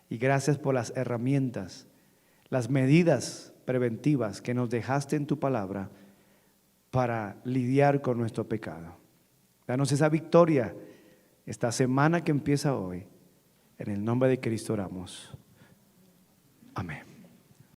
Y gracias por las herramientas, las medidas preventivas que nos dejaste en tu palabra para lidiar con nuestro pecado. Danos esa victoria esta semana que empieza hoy. En el nombre de Cristo oramos. Amén.